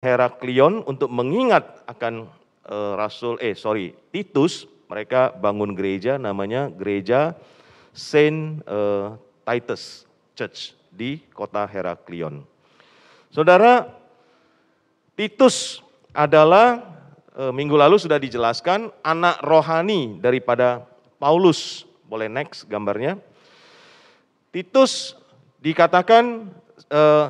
Heraklion untuk mengingat akan Titus. Mereka bangun gereja namanya gereja Saint Titus Church di kota Heraklion. Saudara, Titus adalah minggu lalu sudah dijelaskan anak rohani daripada Paulus. Boleh next gambarnya. Titus dikatakan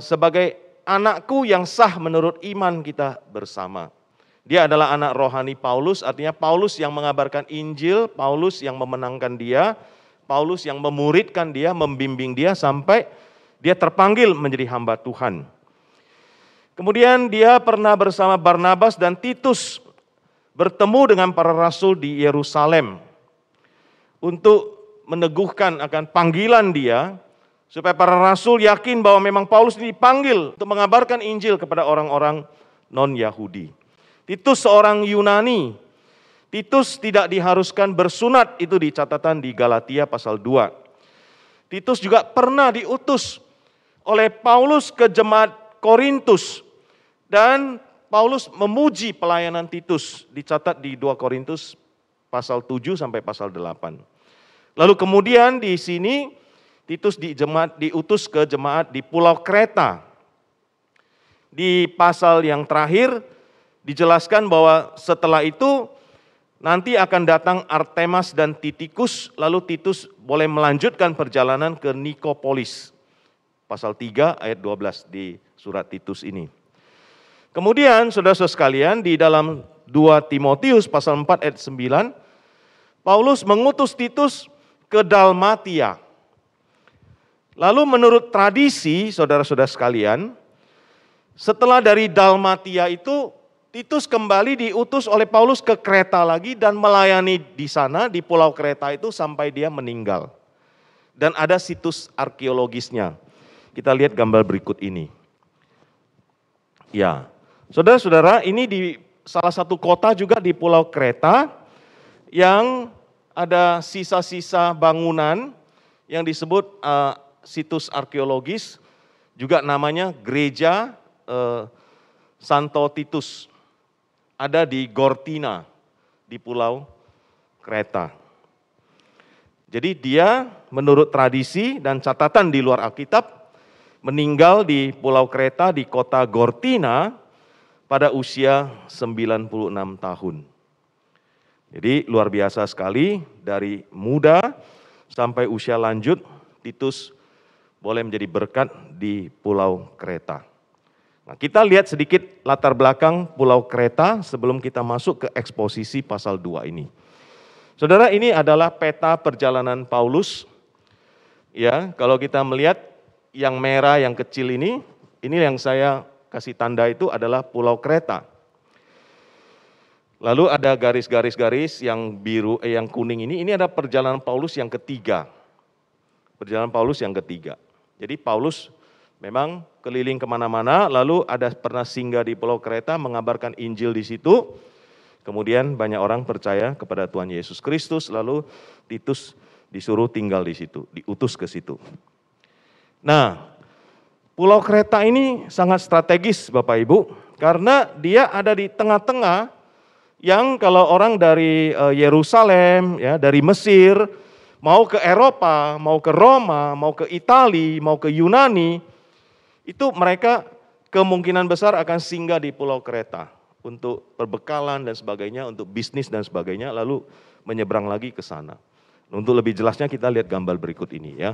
sebagai anakku yang sah menurut iman kita bersama. Dia adalah anak rohani Paulus, artinya Paulus yang mengabarkan Injil, Paulus yang memenangkan dia, Paulus yang memuridkan dia, membimbing dia sampai dia terpanggil menjadi hamba Tuhan. Kemudian dia pernah bersama Barnabas dan Titus bertemu dengan para rasul di Yerusalem untuk meneguhkan akan panggilan dia, supaya para rasul yakin bahwa memang Paulus dipanggil untuk mengabarkan Injil kepada orang-orang non-Yahudi. Titus seorang Yunani. Titus tidak diharuskan bersunat, itu di catatan di Galatia pasal 2. Titus juga pernah diutus oleh Paulus ke jemaat Korintus. Dan Paulus memuji pelayanan Titus, dicatat di 2 Korintus pasal 7 sampai pasal 8. Lalu kemudian di sini Titus diutus ke jemaat di Pulau Kreta. Di pasal yang terakhir dijelaskan bahwa setelah itu nanti akan datang Artemas dan Titikus, lalu Titus boleh melanjutkan perjalanan ke Nikopolis. Pasal 3 ayat 12 di surat Titus ini. Kemudian saudara-saudara sekalian, di dalam 2 Timotius pasal 4 ayat 9, Paulus mengutus Titus ke Dalmatia. Lalu menurut tradisi, saudara-saudara sekalian, setelah dari Dalmatia itu, Titus kembali diutus oleh Paulus ke Kreta lagi dan melayani di sana, di Pulau Kreta itu sampai dia meninggal. Dan ada situs arkeologisnya. Kita lihat gambar berikut ini. Ya, saudara-saudara, ini di salah satu kota juga di Pulau Kreta yang ada sisa-sisa bangunan yang disebut situs arkeologis, juga namanya Gereja Santo Titus. Ada di Gortina, di Pulau Kreta. Jadi dia menurut tradisi dan catatan di luar Alkitab, meninggal di Pulau Kreta di kota Gortina pada usia 96 tahun. Jadi luar biasa sekali, dari muda sampai usia lanjut, Titus boleh menjadi berkat di Pulau Kreta. Nah, kita lihat sedikit latar belakang Pulau Kreta sebelum kita masuk ke eksposisi pasal 2 ini. Saudara, ini adalah peta perjalanan Paulus. Ya, kalau kita melihat yang merah, yang kecil ini yang saya kasih tanda itu adalah Pulau Kreta. Lalu ada garis-garis yang biru, yang kuning ini ada perjalanan Paulus yang ketiga. Perjalanan Paulus yang ketiga. Jadi Paulus memang keliling kemana-mana, lalu ada pernah singgah di Pulau Kreta, mengabarkan Injil di situ. Kemudian banyak orang percaya kepada Tuhan Yesus Kristus, lalu Titus disuruh tinggal di situ, diutus ke situ. Nah, Pulau Kreta ini sangat strategis Bapak Ibu, karena dia ada di tengah-tengah yang kalau orang dari Yerusalem, ya, dari Mesir, mau ke Eropa, mau ke Roma, mau ke Italia, mau ke Yunani, itu mereka kemungkinan besar akan singgah di Pulau Kreta untuk perbekalan dan sebagainya, untuk bisnis dan sebagainya, lalu menyeberang lagi ke sana. Untuk lebih jelasnya kita lihat gambar berikut ini ya.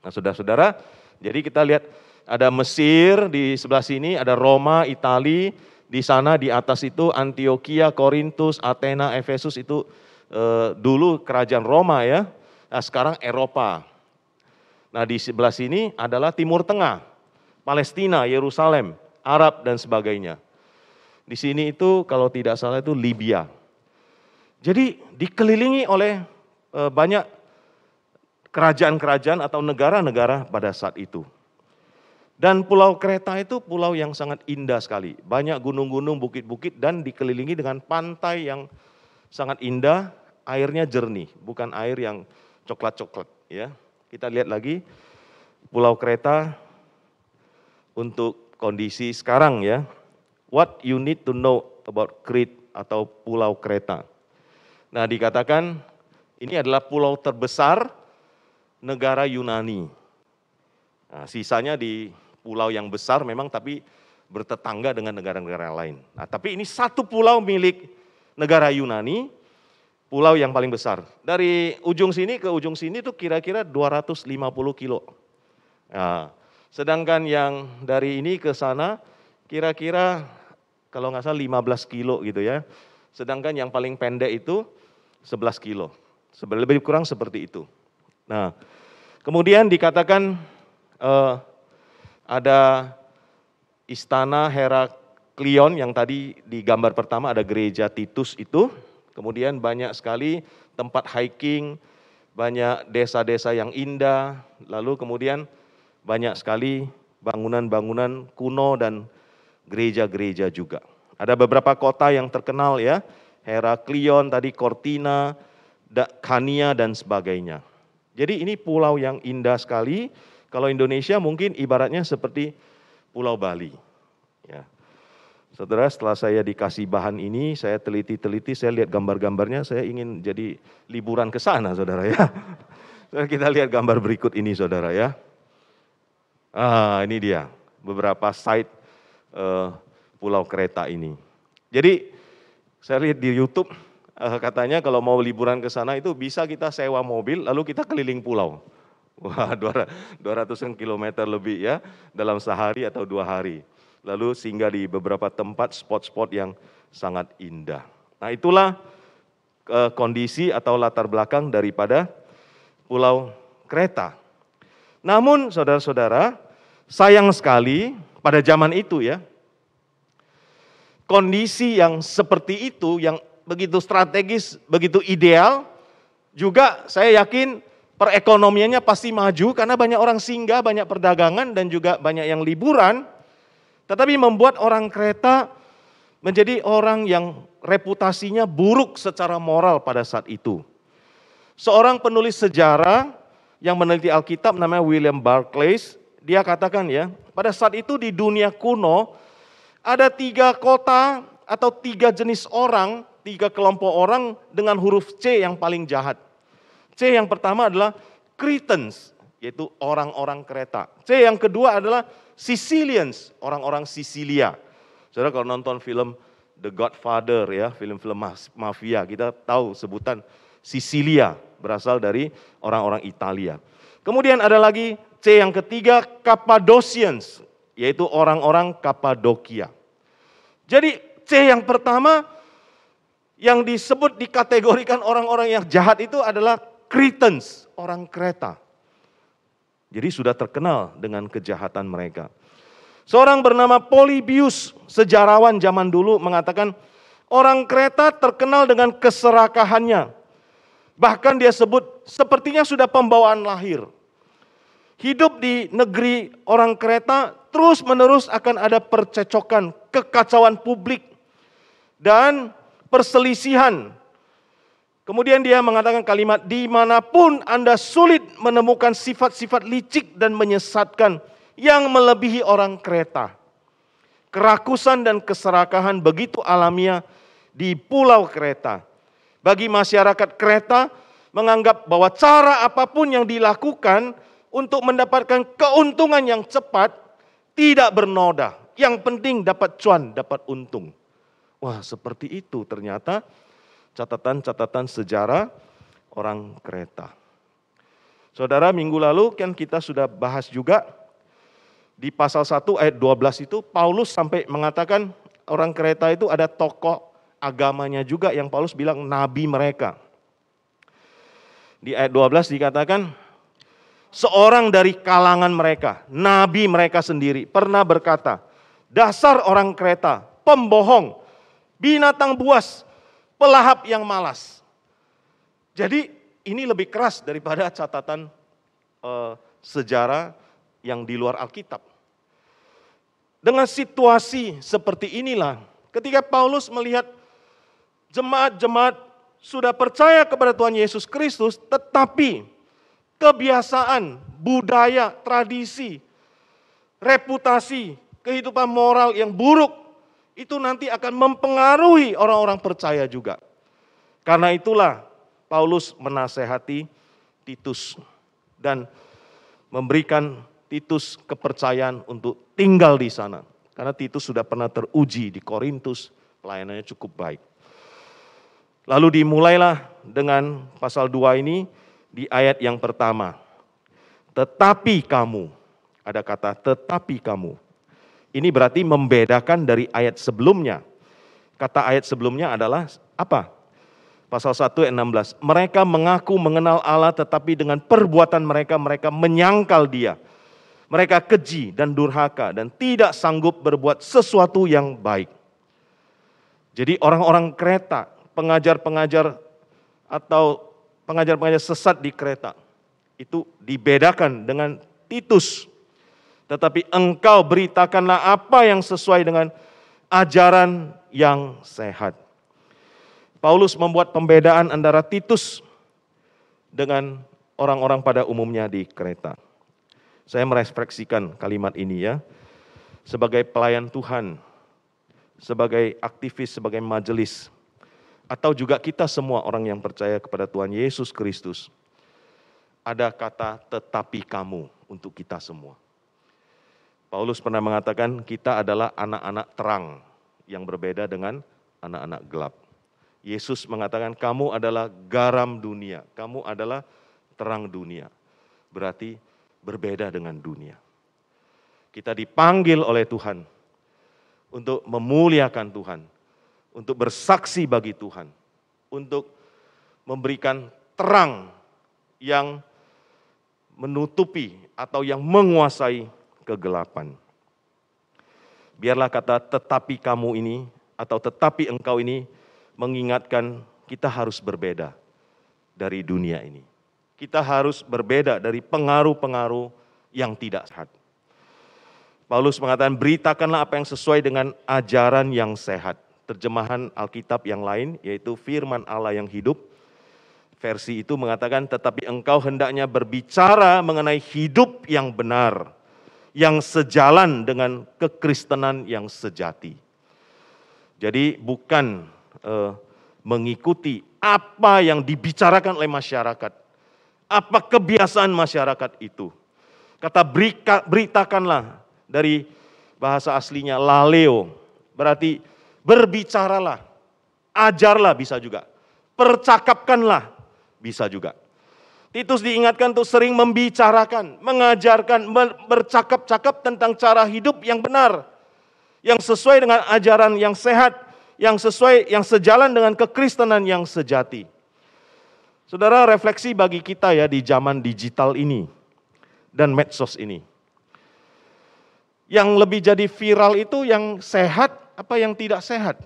Nah, saudara-saudara, jadi kita lihat ada Mesir di sebelah sini, ada Roma, Italia, di sana di atas itu Antioquia, Korintus, Athena, Efesus itu dulu kerajaan Roma ya. Nah, sekarang Eropa. Nah, di sebelah sini adalah Timur Tengah, Palestina, Yerusalem, Arab dan sebagainya. Di sini itu kalau tidak salah itu Libya. Jadi dikelilingi oleh banyak kerajaan-kerajaan atau negara-negara pada saat itu. Dan Pulau Kreta itu pulau yang sangat indah sekali. Banyak gunung-gunung, bukit-bukit dan dikelilingi dengan pantai yang sangat indah, airnya jernih, bukan air yang coklat-coklat ya. Kita lihat lagi Pulau Kreta untuk kondisi sekarang ya. What you need to know about Crete atau Pulau Kreta. Nah, dikatakan ini adalah pulau terbesar negara Yunani. Nah, sisanya di pulau yang besar memang tapi bertetangga dengan negara-negara lain. Nah, tapi ini satu pulau milik negara Yunani, pulau yang paling besar. Dari ujung sini ke ujung sini itu kira-kira 250 kilo. Nah, sedangkan yang dari ini ke sana kira-kira kalau nggak salah 15 kilo gitu ya. Sedangkan yang paling pendek itu 11 kilo. Lebih kurang seperti itu. Nah, kemudian dikatakan ada istana Heraklion yang tadi di gambar pertama ada gereja Titus itu. Kemudian banyak sekali tempat hiking, banyak desa-desa yang indah. Lalu kemudian banyak sekali bangunan-bangunan kuno dan gereja-gereja juga. Ada beberapa kota yang terkenal ya, Heraklion, tadi Cortina, Kania dan sebagainya. Jadi ini pulau yang indah sekali. Kalau Indonesia mungkin ibaratnya seperti Pulau Bali. Ya. Saudara, setelah saya dikasih bahan ini, saya teliti-teliti, saya lihat gambar-gambarnya, saya ingin jadi liburan ke sana, saudara ya. Kita lihat gambar berikut ini, saudara ya. Ini dia beberapa site Pulau Kreta ini. Jadi saya lihat di YouTube katanya kalau mau liburan ke sana itu bisa kita sewa mobil lalu kita keliling pulau. Wah, 200 kilometer lebih ya dalam sehari atau 2 hari. Lalu singgah di beberapa tempat spot-spot yang sangat indah. Nah, itulah kondisi atau latar belakang daripada Pulau Kreta. Namun saudara-saudara, sayang sekali pada zaman itu ya, kondisi yang seperti itu, yang begitu strategis, begitu ideal, juga saya yakin perekonomiannya pasti maju karena banyak orang singgah, banyak perdagangan dan juga banyak yang liburan. Tetapi membuat orang Kreta menjadi orang yang reputasinya buruk secara moral pada saat itu. Seorang penulis sejarah yang meneliti Alkitab namanya William Barclay, dia katakan ya, pada saat itu di dunia kuno ada 3 kota atau 3 jenis orang, 3 kelompok orang dengan huruf C yang paling jahat. C yang pertama adalah Cretans, yaitu orang-orang Kreta. C yang kedua adalah Sicilians, orang-orang Sisilia. Saudara kalau nonton film The Godfather ya, film-film mafia, kita tahu sebutan Sisilia berasal dari orang-orang Italia. Kemudian ada lagi C yang ketiga, Cappadocians, yaitu orang-orang Kapadokia. Jadi C yang pertama yang disebut dikategorikan orang-orang yang jahat itu adalah Cretans, orang Kreta. Jadi sudah terkenal dengan kejahatan mereka. Seorang bernama Polybius, sejarawan zaman dulu mengatakan orang Kreta terkenal dengan keserakahannya. Bahkan dia sebut sepertinya sudah pembawaan lahir. Hidup di negeri orang Kreta terus menerus akan ada percecokan, kekacauan publik, dan perselisihan. Kemudian dia mengatakan kalimat, dimanapun Anda sulit menemukan sifat-sifat licik dan menyesatkan yang melebihi orang Kreta. Kerakusan dan keserakahan begitu alamiah di Pulau Kreta. Bagi masyarakat Kreta menganggap bahwa cara apapun yang dilakukan untuk mendapatkan keuntungan yang cepat tidak bernoda. Yang penting dapat cuan, dapat untung. Wah, seperti itu ternyata catatan-catatan sejarah orang Kreta. Saudara, minggu lalu kan kita sudah bahas juga di pasal 1 ayat 12 itu Paulus sampai mengatakan orang Kreta itu ada tokoh agamanya juga yang Paulus bilang nabi mereka. Di ayat 12 dikatakan seorang dari kalangan mereka, nabi mereka sendiri pernah berkata, dasar orang Kreta, pembohong, binatang buas, pelahap yang malas. Jadi ini lebih keras daripada catatan sejarah yang di luar Alkitab. Dengan situasi seperti inilah, ketika Paulus melihat jemaat-jemaat sudah percaya kepada Tuhan Yesus Kristus, tetapi kebiasaan, budaya, tradisi, reputasi, kehidupan moral yang buruk, itu nanti akan mempengaruhi orang-orang percaya juga. Karena itulah Paulus menasehati Titus dan memberikan Titus kepercayaan untuk tinggal di sana. Karena Titus sudah pernah teruji di Korintus, pelayanannya cukup baik. Lalu dimulailah dengan pasal 2 ini di ayat yang pertama. Tetapi kamu, ada kata tetapi kamu. Ini berarti membedakan dari ayat sebelumnya. Kata ayat sebelumnya adalah apa? Pasal 1 ayat 16. Mereka mengaku mengenal Allah tetapi dengan perbuatan mereka menyangkal Dia. Mereka keji dan durhaka dan tidak sanggup berbuat sesuatu yang baik. Jadi orang-orang Kreta, pengajar-pengajar atau pengajar-pengajar sesat di Kreta, itu dibedakan dengan Titus. Tetapi engkau beritakanlah apa yang sesuai dengan ajaran yang sehat. Paulus membuat pembedaan antara Titus dengan orang-orang pada umumnya di Kreta. Saya merefleksikan kalimat ini ya, sebagai pelayan Tuhan, sebagai aktivis, sebagai majelis, atau juga kita semua orang yang percaya kepada Tuhan Yesus Kristus, ada kata tetapi kamu untuk kita semua. Paulus pernah mengatakan kita adalah anak-anak terang yang berbeda dengan anak-anak gelap. Yesus mengatakan kamu adalah garam dunia, kamu adalah terang dunia. Berarti berbeda dengan dunia. Kita dipanggil oleh Tuhan untuk memuliakan Tuhan, untuk bersaksi bagi Tuhan, untuk memberikan terang yang menutupi atau yang menguasai kegelapan. Biarlah kata tetapi kamu ini atau tetapi engkau ini mengingatkan kita harus berbeda dari dunia ini. Kita harus berbeda dari pengaruh-pengaruh yang tidak sehat. Paulus mengatakan beritakanlah apa yang sesuai dengan ajaran yang sehat. Terjemahan Alkitab yang lain yaitu firman Allah yang hidup. Versi itu mengatakan tetapi engkau hendaknya berbicara mengenai hidup yang benar, yang sejalan dengan kekristenan yang sejati. Jadi bukan mengikuti apa yang dibicarakan oleh masyarakat, apa kebiasaan masyarakat itu. Kata beritakanlah dari bahasa aslinya laleo, berarti berbicaralah, ajarlah bisa juga, percakapkanlah bisa juga. Titus diingatkan untuk sering membicarakan, mengajarkan, bercakap-cakap tentang cara hidup yang benar, yang sesuai dengan ajaran yang sehat, yang sesuai, yang sejalan dengan kekristenan yang sejati. Saudara, refleksi bagi kita ya di zaman digital ini dan medsos ini. Yang lebih jadi viral itu yang sehat apa yang tidak sehat?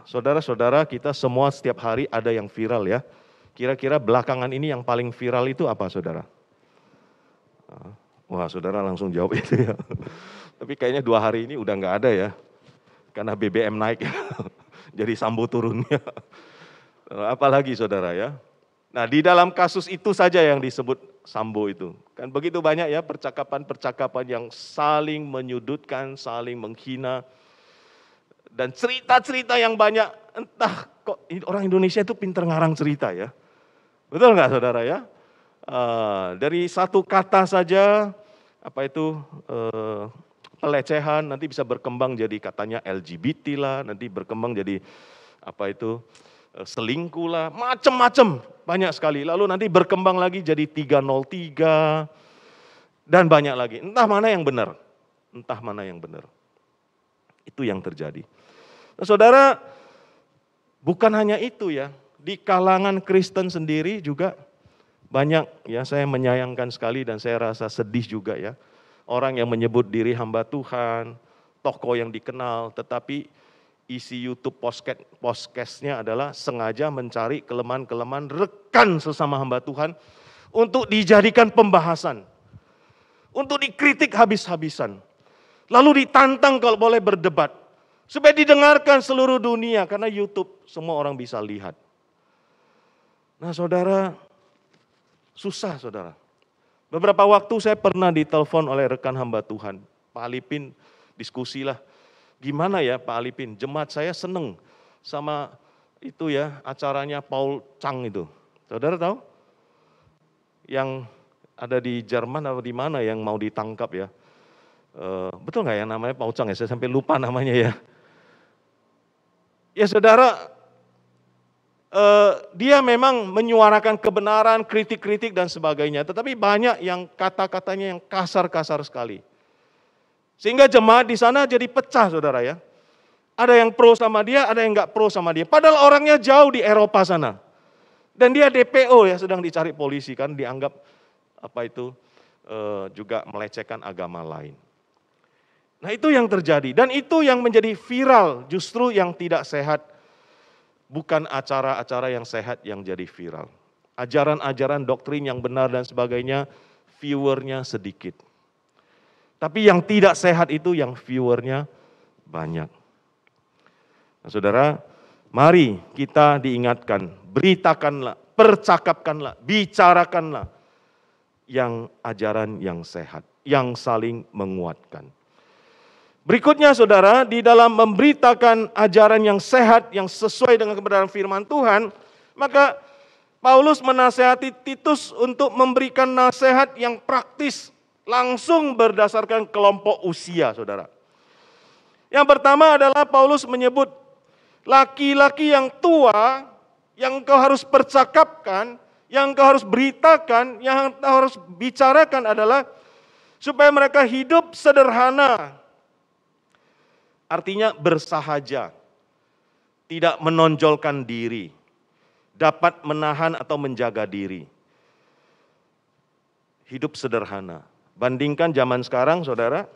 Saudara-saudara kita semua setiap hari ada yang viral ya. Kira-kira belakangan ini yang paling viral itu apa saudara? Wah saudara langsung jawab itu ya. Tapi kayaknya 2 hari ini udah nggak ada ya. Karena BBM naik ya. Jadi Sambo turunnya. Apalagi saudara ya. Nah di dalam kasus itu saja yang disebut Sambo itu. Kan begitu banyak ya percakapan-percakapan yang saling menyudutkan, saling menghina. Dan cerita-cerita yang banyak, entah kok orang Indonesia itu pinter ngarang cerita ya. Betul nggak saudara ya? Dari satu kata saja, apa itu pelecehan, nanti bisa berkembang jadi katanya LGBT lah, nanti berkembang jadi apa itu selingkuh lah, macem-macem banyak sekali. Lalu nanti berkembang lagi jadi 303 dan banyak lagi. Entah mana yang benar, entah mana yang benar. Itu yang terjadi. Nah, saudara, bukan hanya itu ya, di kalangan Kristen sendiri juga banyak ya, saya menyayangkan sekali dan saya rasa sedih juga ya. Orang yang menyebut diri hamba Tuhan, tokoh yang dikenal, tetapi isi YouTube podcast-nya adalah sengaja mencari kelemahan-kelemahan rekan sesama hamba Tuhan untuk dijadikan pembahasan, untuk dikritik habis-habisan, lalu ditantang kalau boleh berdebat, supaya didengarkan seluruh dunia, karena YouTube semua orang bisa lihat. Nah saudara, susah saudara. Beberapa waktu saya pernah ditelepon oleh rekan hamba Tuhan, Pak Alipin diskusilah. Gimana ya Pak Alipin, jemaat saya seneng sama itu ya, acaranya Paul Chang itu. Saudara tahu? Yang ada di Jerman atau di mana yang mau ditangkap ya. Betul nggak ya namanya Paul Chang ya? Saya sampai lupa namanya ya. Ya saudara, dia memang menyuarakan kebenaran, kritik-kritik dan sebagainya. Tetapi banyak yang kata-katanya yang kasar-kasar sekali. Sehingga jemaat di sana jadi pecah saudara ya. Ada yang pro sama dia, ada yang nggak pro sama dia. Padahal orangnya jauh di Eropa sana. Dan dia DPO ya, sedang dicari polisi kan, dianggap juga melecehkan agama lain. Nah itu yang terjadi, dan itu yang menjadi viral, justru yang tidak sehat. Bukan acara-acara yang sehat yang jadi viral. Ajaran-ajaran doktrin yang benar dan sebagainya, viewernya sedikit. Tapi yang tidak sehat itu yang viewernya banyak. Nah, saudara, mari kita diingatkan, beritakanlah, percakapkanlah, bicarakanlah yang ajaran yang sehat, yang saling menguatkan. Berikutnya saudara, di dalam memberitakan ajaran yang sehat, yang sesuai dengan kebenaran firman Tuhan, maka Paulus menasehati Titus untuk memberikan nasihat yang praktis, langsung berdasarkan kelompok usia saudara. Yang pertama adalah Paulus menyebut laki-laki yang tua, yang engkau harus percakapkan, yang engkau harus beritakan, yang engkau harus bicarakan adalah supaya mereka hidup sederhana. Artinya bersahaja, tidak menonjolkan diri, dapat menahan atau menjaga diri. Hidup sederhana. Bandingkan zaman sekarang saudara,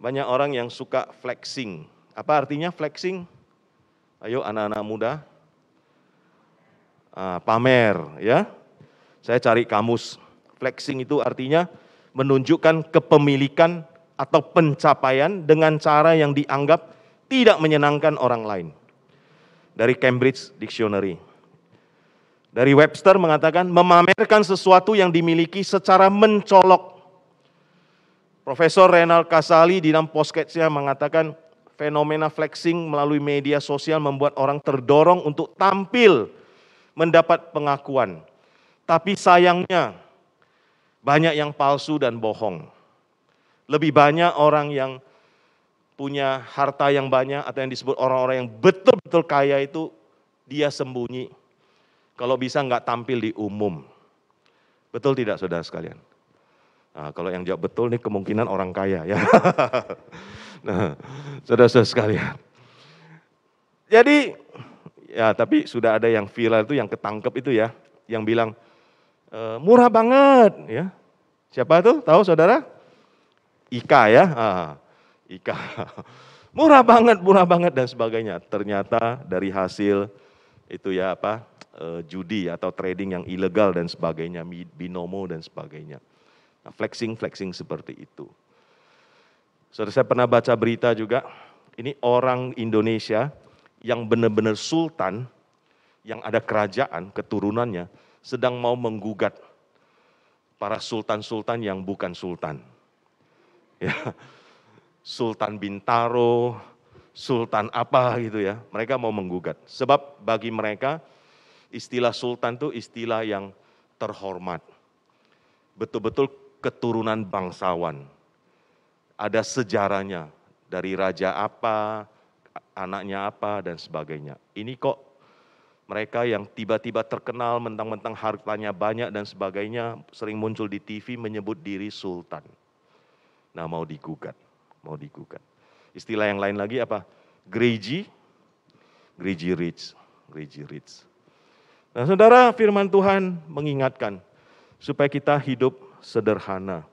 banyak orang yang suka flexing. Apa artinya flexing? Ayo anak-anak muda. Pamer ya. Saya cari kamus. Flexing itu artinya menunjukkan kepemilikan atau pencapaian dengan cara yang dianggap tidak menyenangkan orang lain. Dari Cambridge Dictionary. Dari Webster mengatakan memamerkan sesuatu yang dimiliki secara mencolok. Profesor Renald Kasali di dalam postcard-nya mengatakan fenomena flexing melalui media sosial membuat orang terdorong untuk tampil mendapat pengakuan. Tapi sayangnya banyak yang palsu dan bohong. Lebih banyak orang yang punya harta yang banyak atau yang disebut orang-orang yang betul-betul kaya itu dia sembunyi. Kalau bisa nggak tampil di umum. Betul tidak saudara sekalian? Nah, kalau yang jawab betul nih kemungkinan orang kaya ya. Nah, saudara-saudara sekalian. Jadi, ya tapi sudah ada yang viral itu yang ketangkep itu ya. Yang bilang, murah banget ya. Siapa tuh? Tahu saudara? Ika ya. Ika. Murah banget dan sebagainya. Ternyata dari hasil itu ya judi atau trading yang ilegal dan sebagainya, binomo dan sebagainya. Nah, flexing seperti itu. Saudara, saya pernah baca berita juga, ini orang Indonesia yang benar-benar sultan, yang ada kerajaan, keturunannya, sedang mau menggugat para sultan-sultan yang bukan sultan. Ya, Sultan Bintaro, sultan apa gitu ya, mereka mau menggugat. Sebab bagi mereka, istilah sultan itu istilah yang terhormat. Betul-betul keturunan bangsawan. Ada sejarahnya, dari raja apa, anaknya apa, dan sebagainya. Ini kok mereka yang tiba-tiba terkenal, mentang-mentang hartanya banyak dan sebagainya, sering muncul di TV menyebut diri sultan. Nah, mau digugat. Istilah yang lain lagi apa? Greedy rich. Nah, saudara, firman Tuhan mengingatkan supaya kita hidup sederhana.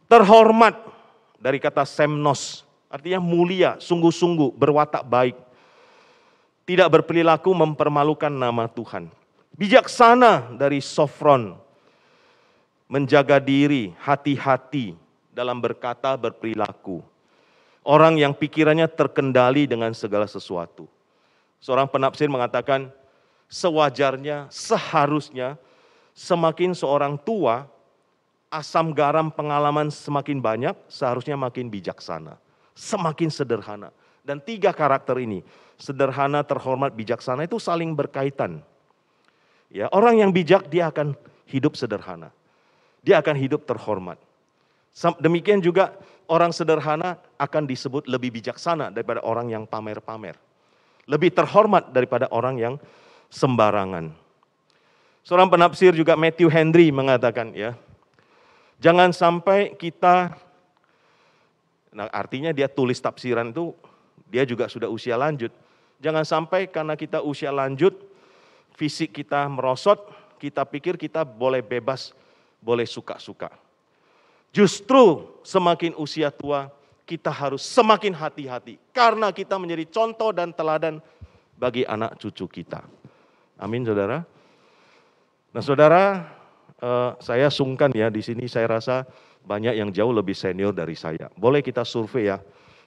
Terhormat dari kata semnos, artinya mulia, sungguh-sungguh, berwatak baik. Tidak berperilaku mempermalukan nama Tuhan. Bijaksana dari Sofron, menjaga diri, hati-hati dalam berkata, berperilaku. Orang yang pikirannya terkendali dengan segala sesuatu. Seorang penafsir mengatakan, sewajarnya, seharusnya, semakin seorang tua, asam garam pengalaman semakin banyak, seharusnya makin bijaksana. semakin sederhana. Dan 3 karakter ini, sederhana, terhormat, bijaksana itu saling berkaitan. Ya, orang yang bijak dia akan hidup sederhana. Dia akan hidup terhormat. Demikian juga orang sederhana akan disebut lebih bijaksana daripada orang yang pamer-pamer. Lebih terhormat daripada orang yang sembarangan. Seorang penafsir juga Matthew Henry mengatakan ya, jangan sampai kita, nah artinya dia tulis tafsiran itu, dia juga sudah usia lanjut. Jangan sampai karena kita usia lanjut, fisik kita merosot, kita pikir kita boleh bebas, boleh suka-suka. Justru semakin usia tua, kita harus semakin hati-hati. Karena kita menjadi contoh dan teladan bagi anak cucu kita. Amin, saudara. Nah, saudara, saya sungkan ya di sini. Saya rasa banyak yang jauh lebih senior dari saya. Boleh kita survei ya.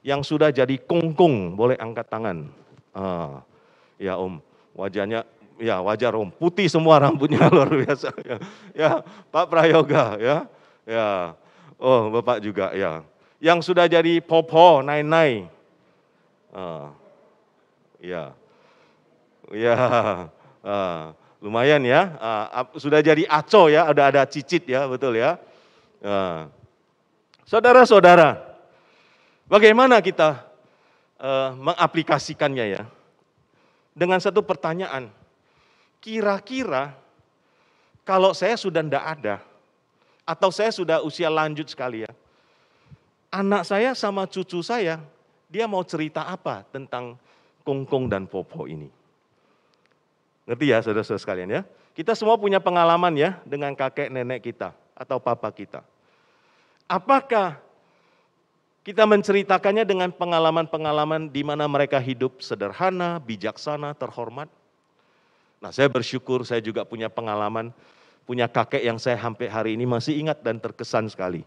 Yang sudah jadi kungkung, boleh angkat tangan. Ya Om, wajahnya, ya wajar Om. Putih semua rambutnya luar biasa. Ya, Pak Prayoga ya. Ya, oh Bapak juga ya. Yang sudah jadi popo, nai-nai. Ya, ya. Lumayan ya, sudah jadi aco ya, ada cicit ya, betul ya. Saudara-saudara, bagaimana kita mengaplikasikannya ya? Dengan satu pertanyaan, kira-kira kalau saya sudah tidak ada, atau saya sudah usia lanjut sekali ya, anak saya sama cucu saya, dia mau cerita apa tentang kungkung dan popo ini? Ngerti ya saudara-saudara sekalian ya? Kita semua punya pengalaman ya dengan kakek nenek kita atau papa kita. Apakah kita menceritakannya dengan pengalaman-pengalaman di mana mereka hidup sederhana, bijaksana, terhormat? Nah, saya bersyukur saya juga punya pengalaman, punya kakek yang saya sampai hari ini masih ingat dan terkesan sekali.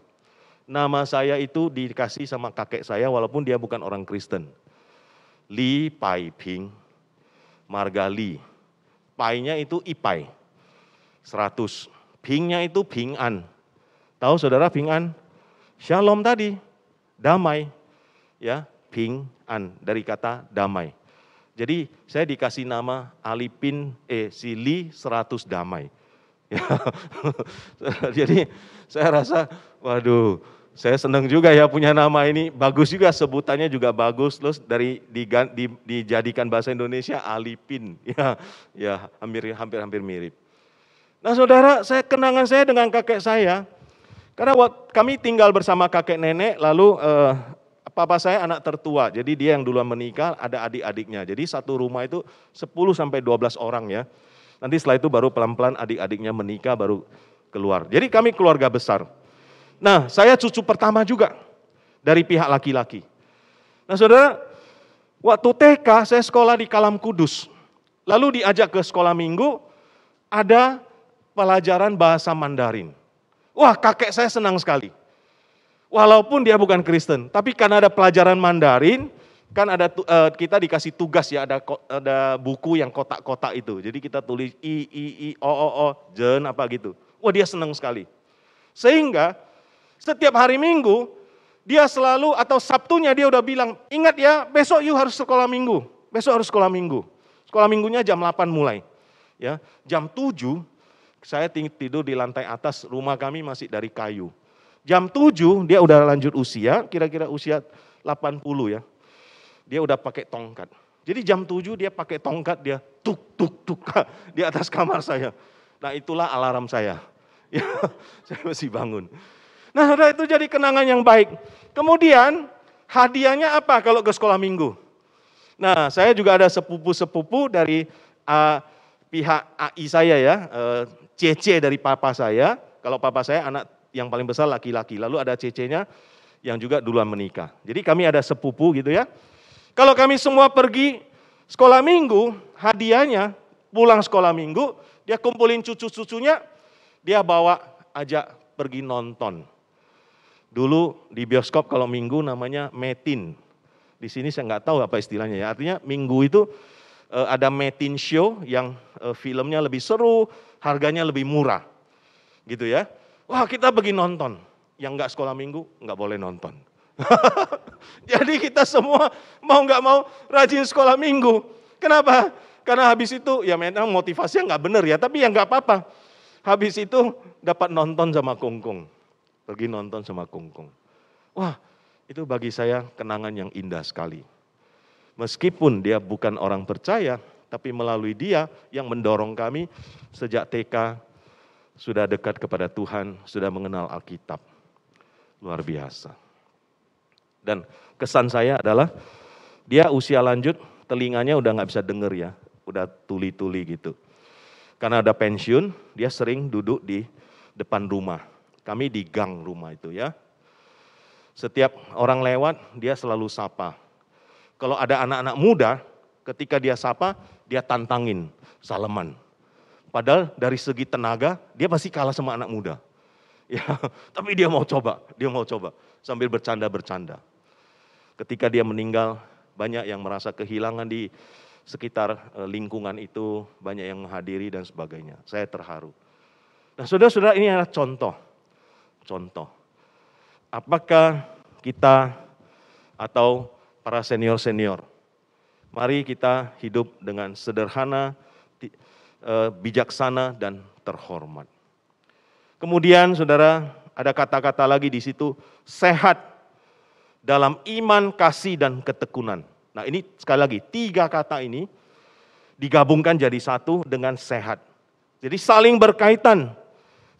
Nama saya itu dikasih sama kakek saya walaupun dia bukan orang Kristen. Li Pai Ping, marga Li. Pai-nya itu Ipai, 100. Ping-nya itu Ping-an. Tahu saudara Ping-an? Shalom tadi, damai. Ya, Ping-an, dari kata damai. Jadi saya dikasih nama Alipin, si Li 100 damai. Ya. Jadi saya rasa, waduh, saya senang juga ya punya nama ini, bagus juga sebutannya juga bagus, terus dijadikan bahasa Indonesia Alipin, ya hampir mirip. Nah saudara, kenangan saya dengan kakek saya, karena kami tinggal bersama kakek nenek, lalu papa saya anak tertua, jadi dia yang duluan menikah, ada adik-adiknya, jadi satu rumah itu 10-12 orang ya. Nanti setelah itu baru pelan-pelan adik-adiknya menikah, baru keluar. Jadi kami keluarga besar. Nah, saya cucu pertama juga dari pihak laki-laki. Nah, saudara, waktu TK saya sekolah di Kalam Kudus. Lalu diajak ke sekolah minggu, ada pelajaran bahasa Mandarin. Wah, kakek saya senang sekali. Walaupun dia bukan Kristen, tapi karena ada pelajaran Mandarin, kan ada kita dikasih tugas ya, ada buku yang kotak-kotak itu. Jadi kita tulis I, O, jen apa gitu. Wah, dia senang sekali. Sehingga setiap hari Minggu, dia selalu atau Sabtunya dia udah bilang, ingat ya besok you harus sekolah Minggu. Besok harus sekolah Minggu. Sekolah Minggunya jam 8 mulai. Ya, jam 7 saya tidur di lantai atas, rumah kami masih dari kayu. Jam 7 dia udah lanjut usia, kira-kira usia 80 ya. Dia udah pakai tongkat. Jadi jam 7 dia pakai tongkat, dia tuk di atas kamar saya. Nah itulah alarm saya. Ya, saya mesti bangun. Nah, saudara, itu jadi kenangan yang baik. Kemudian, hadiahnya apa kalau ke sekolah minggu? Nah, saya juga ada sepupu-sepupu dari pihak AI saya ya, Cece dari papa saya. Kalau papa saya anak yang paling besar laki-laki, lalu ada Cece-nya yang juga duluan menikah. Jadi kami ada sepupu gitu ya. Kalau kami semua pergi sekolah minggu, hadiahnya pulang sekolah minggu, dia kumpulin cucu-cucunya, dia bawa ajak pergi nonton. Dulu di bioskop kalau minggu namanya metin. Di sini saya nggak tahu apa istilahnya ya. Artinya minggu itu ada metin show yang filmnya lebih seru, harganya lebih murah. Gitu ya. Wah, kita pergi nonton. Yang nggak sekolah minggu nggak boleh nonton. Jadi kita semua mau nggak mau rajin sekolah minggu. Kenapa? Karena habis itu ya memang motivasinya nggak benar ya, tapi ya nggak apa-apa. Habis itu dapat nonton sama kongkong. Pergi nonton sama kongkong. Wah, itu bagi saya kenangan yang indah sekali. Meskipun dia bukan orang percaya, tapi melalui dia yang mendorong kami sejak TK sudah dekat kepada Tuhan, sudah mengenal Alkitab. Luar biasa. Dan kesan saya adalah dia usia lanjut, telinganya udah nggak bisa denger ya, udah tuli-tuli gitu. Karena ada pensiun, dia sering duduk di depan rumah. Kami di gang rumah itu ya. Setiap orang lewat, dia selalu sapa. Kalau ada anak-anak muda, ketika dia sapa, dia tantangin, salaman. Padahal dari segi tenaga, dia pasti kalah sama anak muda. Ya, tapi dia mau coba sambil bercanda-bercanda. Ketika dia meninggal, banyak yang merasa kehilangan di sekitar lingkungan itu, banyak yang menghadiri dan sebagainya. Saya terharu. Nah, saudara-saudara, ini adalah contoh. Apakah kita atau para senior-senior, mari kita hidup dengan sederhana, bijaksana, dan terhormat. Kemudian, saudara, ada kata-kata lagi di situ, sehat dalam iman, kasih, dan ketekunan. Nah, ini sekali lagi, 3 kata ini digabungkan jadi satu dengan sehat. Jadi saling berkaitan.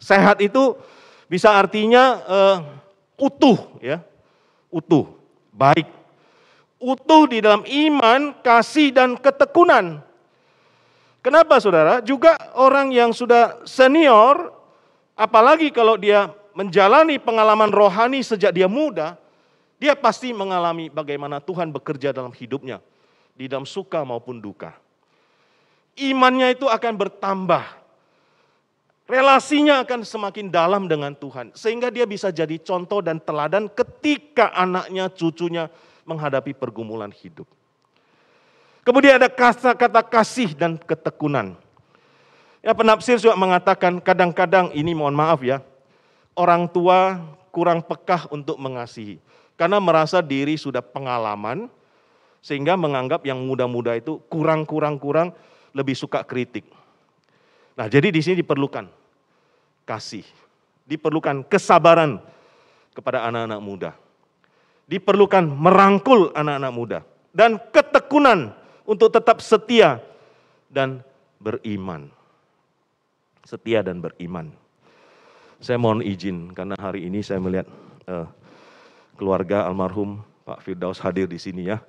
Sehat itu bisa artinya utuh, ya, utuh, baik. Utuh di dalam iman, kasih, dan ketekunan. Kenapa, saudara? Juga orang yang sudah senior, apalagi kalau dia menjalani pengalaman rohani sejak dia muda, dia pasti mengalami bagaimana Tuhan bekerja dalam hidupnya, di dalam suka maupun duka. Imannya itu akan bertambah, relasinya akan semakin dalam dengan Tuhan, sehingga dia bisa jadi contoh dan teladan ketika anaknya, cucunya menghadapi pergumulan hidup. Kemudian ada kata-kata kasih dan ketekunan. Ya, penafsir juga mengatakan kadang-kadang ini mohon maaf ya, orang tua kurang pekah untuk mengasihi. Karena merasa diri sudah pengalaman, sehingga menganggap yang muda-muda itu kurang, lebih suka kritik. Nah, jadi di sini diperlukan kasih, diperlukan kesabaran kepada anak-anak muda, diperlukan merangkul anak-anak muda, dan ketekunan untuk tetap setia dan beriman. Setia dan beriman. Saya mohon izin, karena hari ini saya melihat keluarga almarhum Pak Firdaus hadir di sini ya.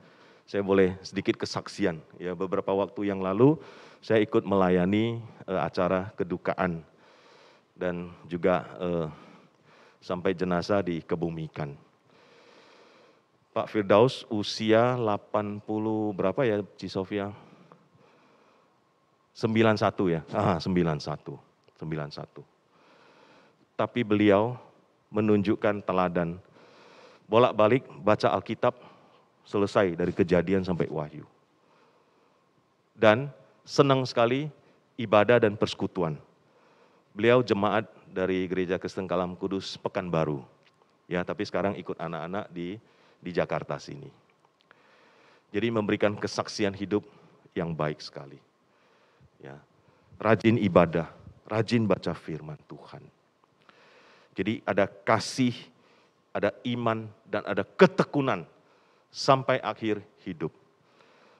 Saya boleh sedikit kesaksian. Ya, beberapa waktu yang lalu saya ikut melayani acara kedukaan dan juga sampai jenazah dikebumikan. Pak Firdaus usia 80 berapa ya, Ci Sofia? 91 ya. 91. Tapi beliau menunjukkan teladan. Bolak-balik baca Alkitab selesai dari Kejadian sampai Wahyu. Dan senang sekali ibadah dan persekutuan. Beliau jemaat dari Gereja Kristen Kalam Kudus Pekanbaru. Ya, tapi sekarang ikut anak-anak di Jakarta sini. Jadi memberikan kesaksian hidup yang baik sekali. Ya, rajin ibadah, rajin baca firman Tuhan. Jadi ada kasih, ada iman, dan ada ketekunan sampai akhir hidup.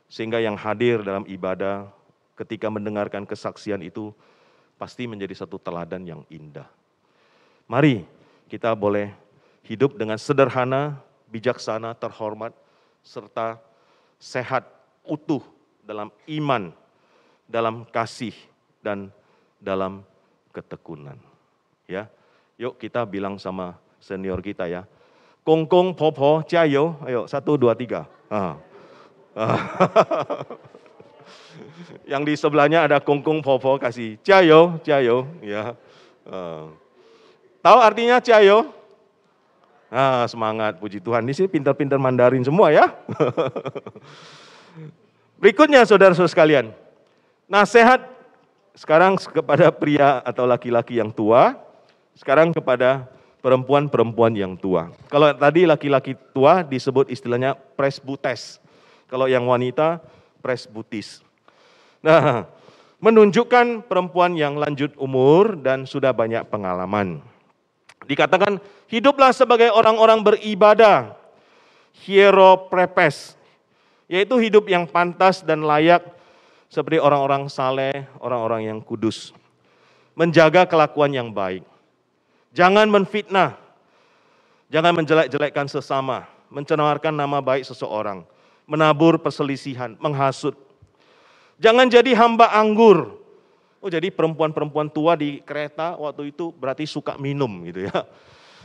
Sehingga yang hadir dalam ibadah ketika mendengarkan kesaksian itu pasti menjadi satu teladan yang indah. Mari kita boleh hidup dengan sederhana, bijaksana, terhormat, serta sehat, utuh dalam iman, dalam kasih, dan dalam ketekunan. Ya, yuk kita bilang sama senior kita ya, kongkong popo jayo, ayo 1, 2, 3. Yang di sebelahnya ada kongkong popo kasih jayo, ya. Tahu artinya jayo? Semangat, puji Tuhan. Di sini pintar-pintar Mandarin semua ya. Berikutnya saudara-saudara sekalian, nasihat sekarang kepada pria atau laki-laki yang tua, sekarang kepada perempuan-perempuan yang tua. Kalau tadi laki-laki tua disebut istilahnya presbutes. Kalau yang wanita presbutis. Nah, menunjukkan perempuan yang lanjut umur dan sudah banyak pengalaman. Dikatakan, hiduplah sebagai orang-orang beribadah, hieroprepes, yaitu hidup yang pantas dan layak seperti orang-orang saleh, orang-orang yang kudus. Menjaga kelakuan yang baik. Jangan menfitnah, jangan menjelek-jelekkan sesama, mencemarkan nama baik seseorang, menabur perselisihan, menghasut. Jangan jadi hamba anggur. Oh, jadi perempuan-perempuan tua di kereta waktu itu berarti suka minum gitu ya.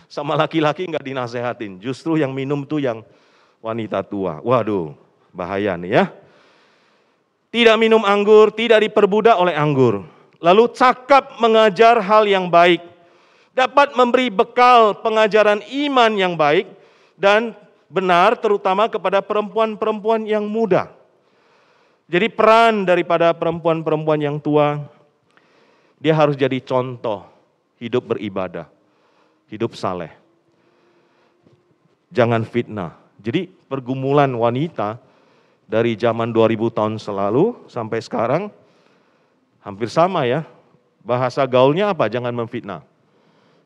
Sama laki-laki nggak dinasehatin, justru yang minum tuh yang wanita tua. Waduh, bahaya nih ya. Tidak minum anggur, tidak diperbudak oleh anggur. Lalu cakap mengajar hal yang baik. Dapat memberi bekal pengajaran iman yang baik dan benar terutama kepada perempuan-perempuan yang muda. Jadi peran daripada perempuan-perempuan yang tua, dia harus jadi contoh hidup beribadah, hidup saleh. Jangan fitnah. Jadi pergumulan wanita dari zaman 2000 tahun selalu sampai sekarang hampir sama ya. Bahasa gaulnya apa? Jangan memfitnah.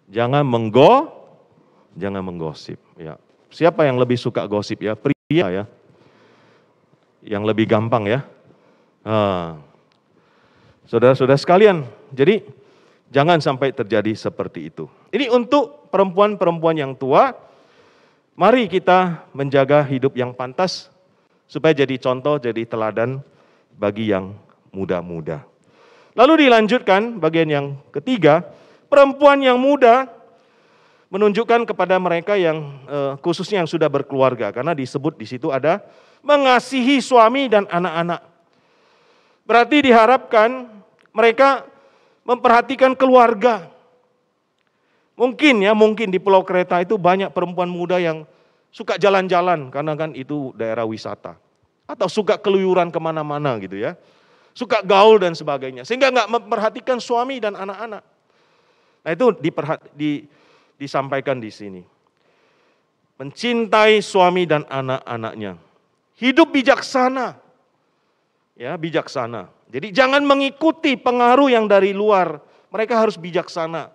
Jangan menggosip. Ya. Siapa yang lebih suka gosip ya? Pria ya. Yang lebih gampang ya. Saudara-saudara sekalian, jadi jangan sampai terjadi seperti itu. Ini untuk perempuan-perempuan yang tua, mari kita menjaga hidup yang pantas supaya jadi contoh, jadi teladan bagi yang muda-muda. Lalu dilanjutkan bagian yang ketiga, perempuan yang muda menunjukkan kepada mereka yang khususnya yang sudah berkeluarga, karena disebut di situ ada mengasihi suami dan anak-anak. Berarti diharapkan mereka memperhatikan keluarga. Mungkin di Pulau Kreta itu banyak perempuan muda yang suka jalan-jalan karena kan itu daerah wisata. Atau suka keluyuran kemana-mana gitu ya. Suka gaul dan sebagainya. Sehingga nggak memperhatikan suami dan anak-anak. Nah itu disampaikan di sini. Mencintai suami dan anak-anaknya. Hidup bijaksana. Ya, bijaksana. Jadi jangan mengikuti pengaruh yang dari luar. Mereka harus bijaksana.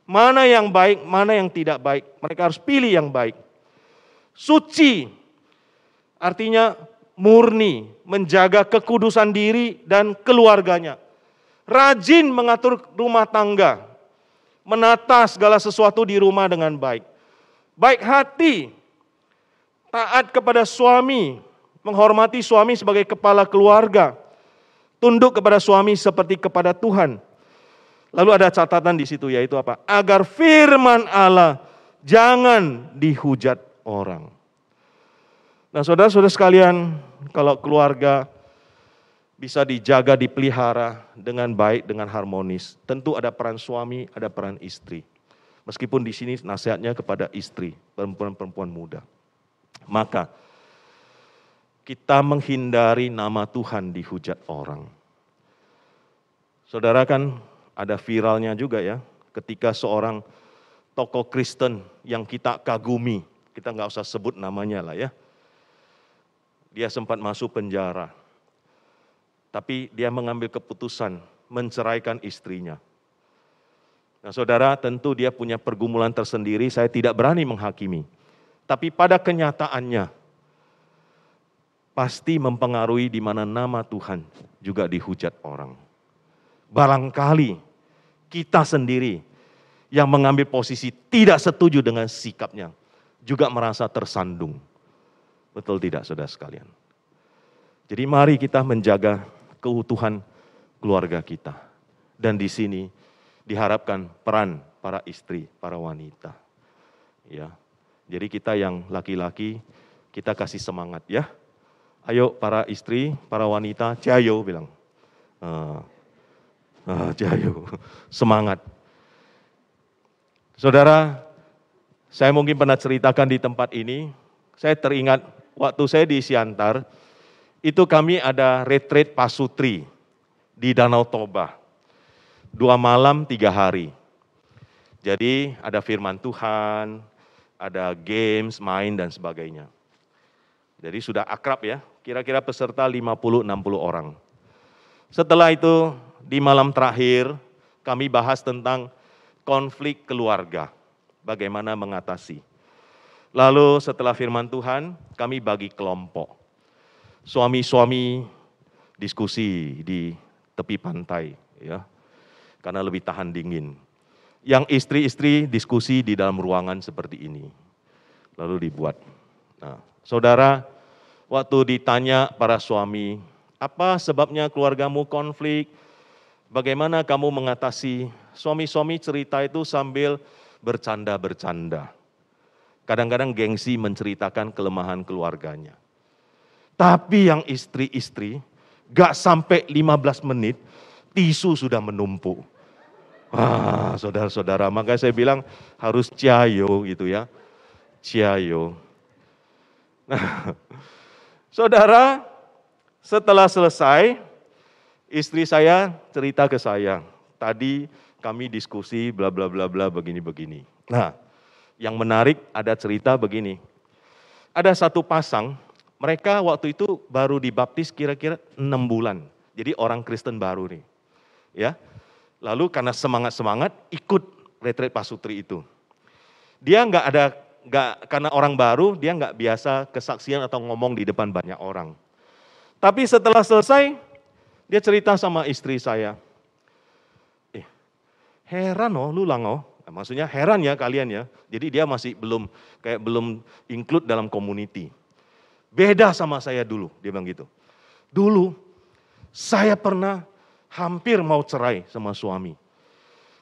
Mana yang baik, mana yang tidak baik. Mereka harus pilih yang baik. Suci. Artinya murni, menjaga kekudusan diri dan keluarganya. Rajin mengatur rumah tangga, menata segala sesuatu di rumah dengan baik. Baik hati, taat kepada suami, menghormati suami sebagai kepala keluarga, tunduk kepada suami seperti kepada Tuhan. Lalu ada catatan di situ yaitu apa? Agar firman Allah jangan dihujat orang. Nah saudara-saudara sekalian, kalau keluarga bisa dijaga, dipelihara dengan baik, dengan harmonis, tentu ada peran suami, ada peran istri. Meskipun di sini nasihatnya kepada istri, perempuan-perempuan muda. Maka kita menghindari nama Tuhan dihujat orang. Saudara kan ada viralnya juga ya, ketika seorang tokoh Kristen yang kita kagumi, kita nggak usah sebut namanya lah ya, dia sempat masuk penjara, tapi dia mengambil keputusan menceraikan istrinya. Nah saudara, tentu dia punya pergumulan tersendiri, saya tidak berani menghakimi. Tapi pada kenyataannya, pasti mempengaruhi di mana nama Tuhan juga dihujat orang. Barangkali kita sendiri yang mengambil posisi tidak setuju dengan sikapnya, juga merasa tersandung. Betul tidak saudara sekalian? Jadi mari kita menjaga keutuhan keluarga kita. Dan di sini diharapkan peran para istri, para wanita. Ya. Jadi kita yang laki-laki, kita kasih semangat ya. Ayo para istri, para wanita, jayo bilang. Jayo, semangat. Saudara, saya mungkin pernah ceritakan di tempat ini, saya teringat waktu saya di Siantar, itu kami ada retreat pasutri di Danau Toba. 2 malam 3 hari. Jadi ada firman Tuhan, ada games, main dan sebagainya. Jadi sudah akrab ya, kira-kira peserta 50-60 orang. Setelah itu di malam terakhir kami bahas tentang konflik keluarga, bagaimana mengatasi. Lalu setelah firman Tuhan, kami bagi kelompok. Suami-suami diskusi di tepi pantai, ya, karena lebih tahan dingin. Yang istri-istri diskusi di dalam ruangan seperti ini. Lalu dibuat. Nah, saudara, waktu ditanya para suami, apa sebabnya keluargamu konflik? Bagaimana kamu mengatasi? Suami-suami cerita itu sambil bercanda-bercanda. Kadang-kadang gengsi menceritakan kelemahan keluarganya. Tapi yang istri-istri, gak sampai 15 menit, tisu sudah menumpuk. Wah, saudara-saudara, makanya saya bilang harus ciayo gitu ya. Ciayo. Nah, saudara, setelah selesai, istri saya cerita ke saya, tadi kami diskusi bla bla bla bla begini-begini. Nah, yang menarik ada cerita begini. Ada satu pasang, mereka waktu itu baru dibaptis kira-kira 6 bulan. Jadi orang Kristen baru nih. Ya. Lalu karena semangat-semangat ikut retret pasutri itu. Dia karena orang baru, dia nggak biasa kesaksian atau ngomong di depan banyak orang. Tapi setelah selesai, dia cerita sama istri saya, heran oh lu lang oh, maksudnya heran ya kalian ya. Jadi dia masih belum include dalam community. Beda sama saya dulu, dia bilang gitu. Dulu saya pernah hampir mau cerai sama suami.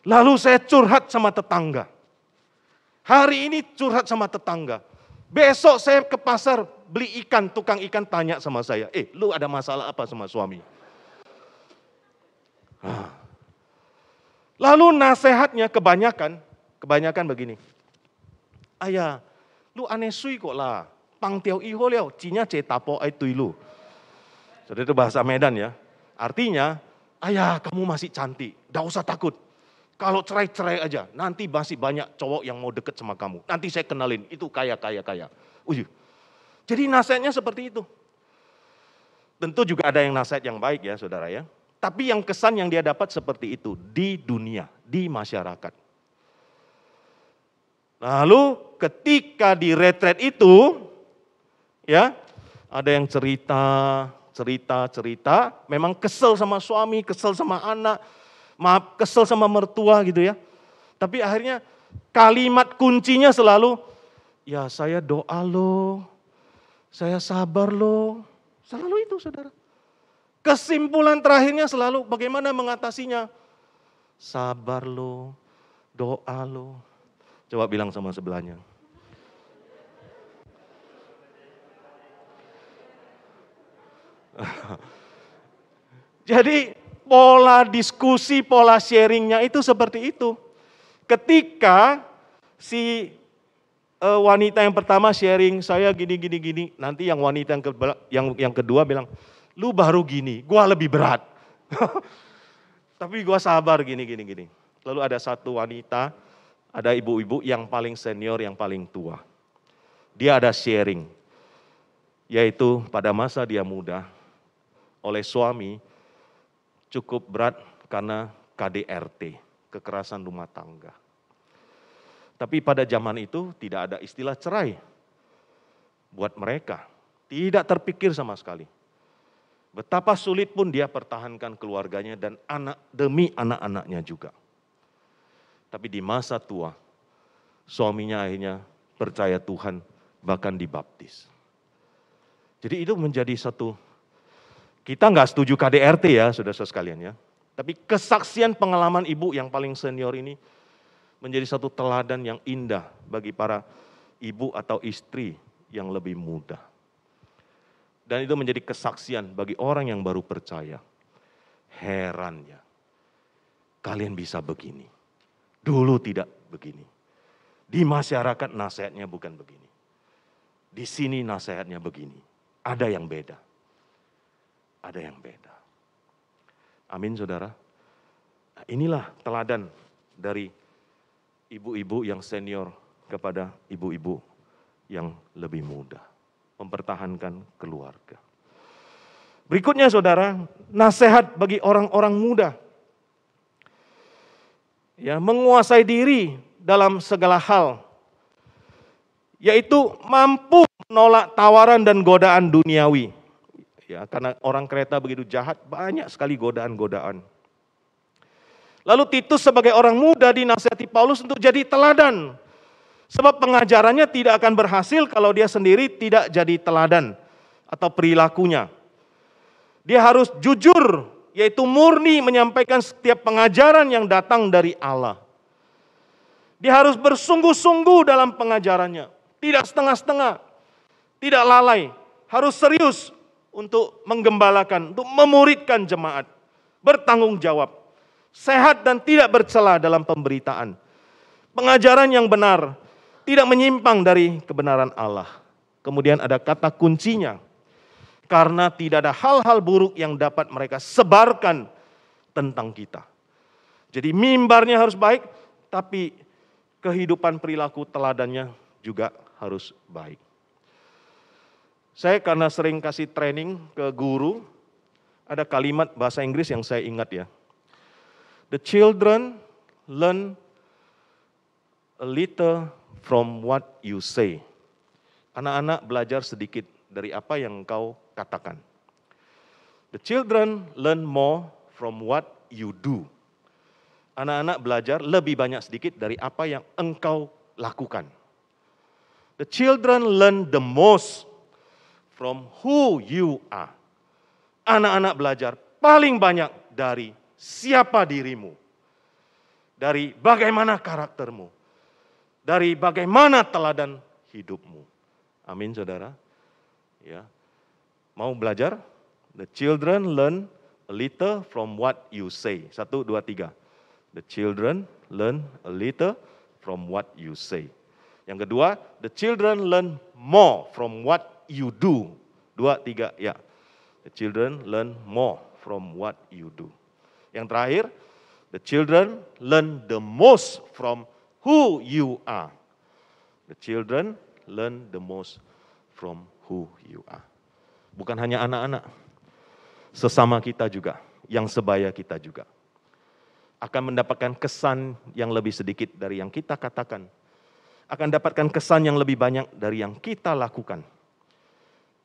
Lalu saya curhat sama tetangga. Hari ini curhat sama tetangga. Besok saya ke pasar beli ikan, tukang ikan tanya sama saya, lu ada masalah apa sama suami? Lalu nasihatnya kebanyakan begini. Ayah, lu aneh sui kok lah. Pang tiao iho liao, cinya cetapo ai tui lu. Jadi itu bahasa Medan ya. Artinya, ayah kamu masih cantik, gak usah takut. Kalau cerai aja, nanti masih banyak cowok yang mau deket sama kamu. Nanti saya kenalin, itu kaya. Jadi nasihatnya seperti itu. Tentu juga ada yang nasihat yang baik ya saudara ya. Tapi yang kesan yang dia dapat seperti itu di dunia, di masyarakat. Lalu ketika di retret itu, ya ada yang cerita, memang kesel sama suami, kesel sama anak, kesel sama mertua gitu ya. Tapi akhirnya kalimat kuncinya selalu, ya saya doa loh, saya sabar loh, selalu itu saudara. Kesimpulan terakhirnya selalu bagaimana mengatasinya. Sabar lo, doa lo. Coba bilang sama sebelahnya. Jadi pola diskusi, pola sharingnya itu seperti itu. Ketika si wanita yang pertama sharing, saya gini. Nanti yang wanita yang kedua bilang, lu baru gini, gua lebih berat. Tapi gua sabar gini. Lalu ada satu wanita, ada ibu-ibu yang paling senior, yang paling tua. Dia ada sharing, yaitu pada masa dia muda, oleh suami, cukup berat karena KDRT, kekerasan rumah tangga. Tapi pada zaman itu tidak ada istilah cerai. Buat mereka, tidak terpikir sama sekali. Betapa sulit pun dia pertahankan keluarganya dan demi anak-anaknya juga. Tapi di masa tua, suaminya akhirnya percaya Tuhan, bahkan dibaptis. Jadi itu menjadi satu, kita nggak setuju KDRT ya, saudara-saudara sekalian ya. Tapi kesaksian pengalaman ibu yang paling senior ini menjadi satu teladan yang indah bagi para ibu atau istri yang lebih muda. Dan itu menjadi kesaksian bagi orang yang baru percaya. Herannya, kalian bisa begini. Dulu tidak begini. Di masyarakat nasihatnya bukan begini. Di sini nasihatnya begini. Ada yang beda. Ada yang beda. Amin saudara. Nah, inilah teladan dari ibu-ibu yang senior kepada ibu-ibu yang lebih muda. Mempertahankan keluarga. Berikutnya saudara, nasihat bagi orang-orang muda. Ya, menguasai diri dalam segala hal. Yaitu mampu menolak tawaran dan godaan duniawi. Ya, karena orang Kreta begitu jahat, banyak sekali godaan-godaan. Lalu Titus sebagai orang muda dinasihati Paulus untuk jadi teladan. Sebab pengajarannya tidak akan berhasil kalau dia sendiri tidak jadi teladan atau perilakunya. Dia harus jujur, yaitu murni menyampaikan setiap pengajaran yang datang dari Allah. Dia harus bersungguh-sungguh dalam pengajarannya. Tidak setengah-setengah, tidak lalai, harus serius untuk menggembalakan, untuk memuridkan jemaat, bertanggung jawab, sehat dan tidak bercela dalam pemberitaan. Pengajaran yang benar, tidak menyimpang dari kebenaran Allah. Kemudian ada kata kuncinya, karena tidak ada hal-hal buruk yang dapat mereka sebarkan tentang kita. Jadi mimbarnya harus baik, tapi kehidupan perilaku teladannya juga harus baik. Saya karena sering kasih training ke guru, ada kalimat bahasa Inggris yang saya ingat ya. The children learn a little from what you say. Anak-anak belajar sedikit dari apa yang engkau katakan. The children learn more from what you do. Anak-anak belajar lebih banyak sedikit dari apa yang engkau lakukan. The children learn the most from who you are. Anak-anak belajar paling banyak dari siapa dirimu. Dari bagaimana karaktermu. Dari bagaimana teladan hidupmu. Amin saudara. Ya. Mau belajar? The children learn a little from what you say. 1, 2, 3. The children learn a little from what you say. Yang kedua, the children learn more from what you do. 2, 3, ya. The children learn more from what you do. Yang terakhir, the children learn the most from who you are. The children learn the most from who you are. Bukan hanya anak-anak, sesama kita juga, yang sebaya kita juga. Akan mendapatkan kesan yang lebih sedikit dari yang kita katakan. Akan dapatkan kesan yang lebih banyak dari yang kita lakukan.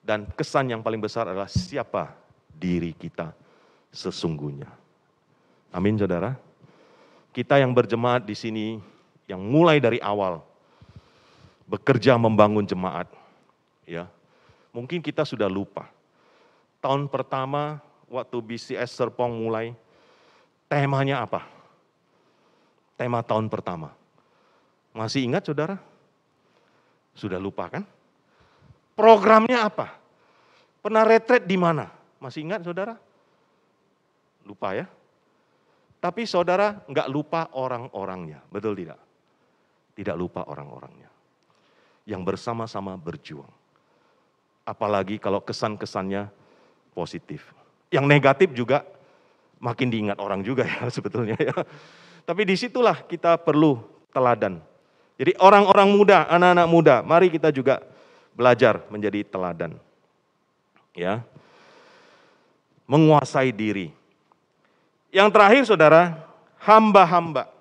Dan kesan yang paling besar adalah siapa diri kita sesungguhnya. Amin saudara. Kita yang berjemaat di sini, yang mulai dari awal, bekerja membangun jemaat. Ya, mungkin kita sudah lupa. Tahun pertama waktu BCS Serpong mulai, temanya apa? Tema tahun pertama. Masih ingat saudara? Sudah lupa kan? Programnya apa? Pernah retret di mana? Masih ingat saudara? Lupa ya? Tapi saudara nggak lupa orang-orangnya, betul tidak? Tidak lupa orang-orangnya. Yang bersama-sama berjuang. Apalagi kalau kesan-kesannya positif. Yang negatif juga makin diingat orang juga ya sebetulnya ya. Tapi disitulah kita perlu teladan. Jadi orang-orang muda, anak-anak muda, mari kita juga belajar menjadi teladan. Ya. Menguasai diri. Yang terakhir saudara, hamba-hamba.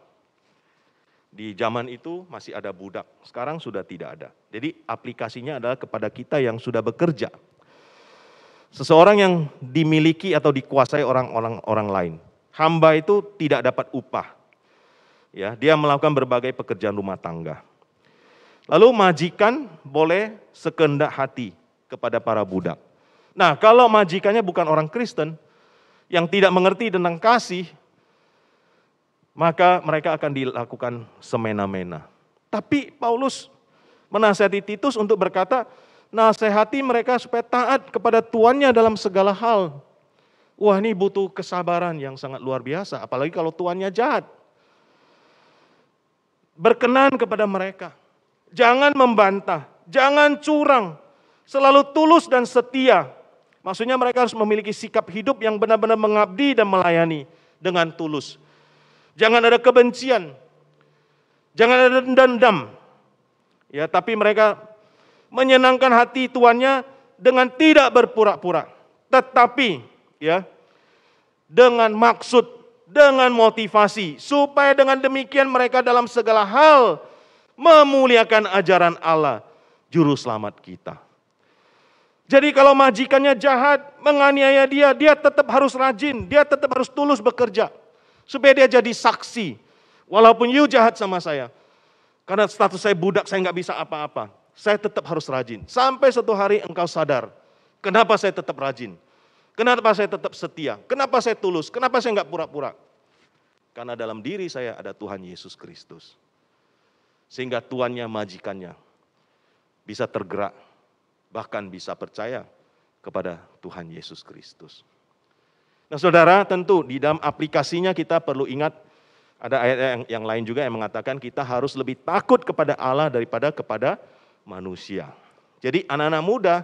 Di zaman itu masih ada budak, sekarang sudah tidak ada. Jadi aplikasinya adalah kepada kita yang sudah bekerja. Seseorang yang dimiliki atau dikuasai orang lain. Hamba itu tidak dapat upah. Ya, dia melakukan berbagai pekerjaan rumah tangga. Lalu majikan boleh sekehendak hati kepada para budak. Nah, kalau majikannya bukan orang Kristen yang tidak mengerti tentang kasih, maka mereka akan dilakukan semena-mena. Tapi Paulus menasihati Titus untuk berkata, nasihati mereka supaya taat kepada tuannya dalam segala hal. Wah, ini butuh kesabaran yang sangat luar biasa, apalagi kalau tuannya jahat. Berkenan kepada mereka. Jangan membantah, jangan curang, selalu tulus dan setia. Maksudnya mereka harus memiliki sikap hidup yang benar-benar mengabdi dan melayani dengan tulus. Jangan ada kebencian. Jangan ada dendam. Ya, tapi mereka menyenangkan hati tuannya dengan tidak berpura-pura. Tetapi ya, dengan maksud, dengan motivasi, supaya dengan demikian mereka dalam segala hal memuliakan ajaran Allah, Juru Selamat kita. Jadi kalau majikannya jahat, menganiaya dia, dia tetap harus rajin, dia tetap harus tulus bekerja. Supaya dia jadi saksi. Walaupun you jahat sama saya, karena status saya budak, saya nggak bisa apa-apa. Saya tetap harus rajin. Sampai suatu hari engkau sadar, kenapa saya tetap rajin? Kenapa saya tetap setia? Kenapa saya tulus? Kenapa saya nggak pura-pura? Karena dalam diri saya ada Tuhan Yesus Kristus. Sehingga tuannya, majikannya bisa tergerak, bahkan bisa percaya kepada Tuhan Yesus Kristus. Nah saudara, tentu di dalam aplikasinya kita perlu ingat, ada ayat yang lain juga yang mengatakan kita harus lebih takut kepada Allah daripada kepada manusia. Jadi anak-anak muda,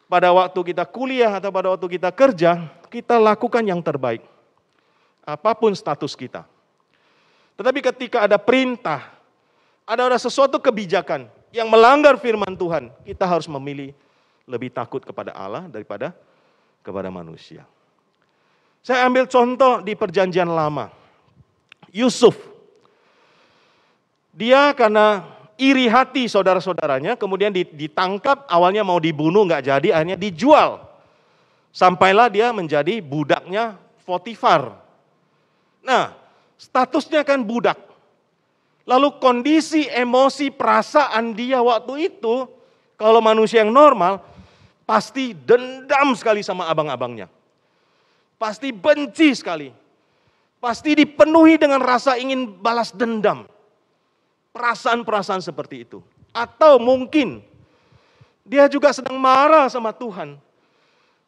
pada waktu kita kuliah atau pada waktu kita kerja, kita lakukan yang terbaik. Apapun status kita. Tetapi ketika ada perintah, ada sesuatu kebijakan yang melanggar firman Tuhan, kita harus memilih lebih takut kepada Allah daripada kepada manusia. Saya ambil contoh di Perjanjian Lama. Yusuf. Dia karena iri hati saudara-saudaranya, kemudian ditangkap, awalnya mau dibunuh, nggak jadi, akhirnya dijual. Sampailah dia menjadi budaknya Potifar. Nah, statusnya kan budak. Lalu kondisi, emosi, perasaan dia waktu itu, kalau manusia yang normal, pasti dendam sekali sama abang-abangnya. Pasti benci sekali. Pasti dipenuhi dengan rasa ingin balas dendam. Perasaan-perasaan seperti itu. Atau mungkin dia juga sedang marah sama Tuhan.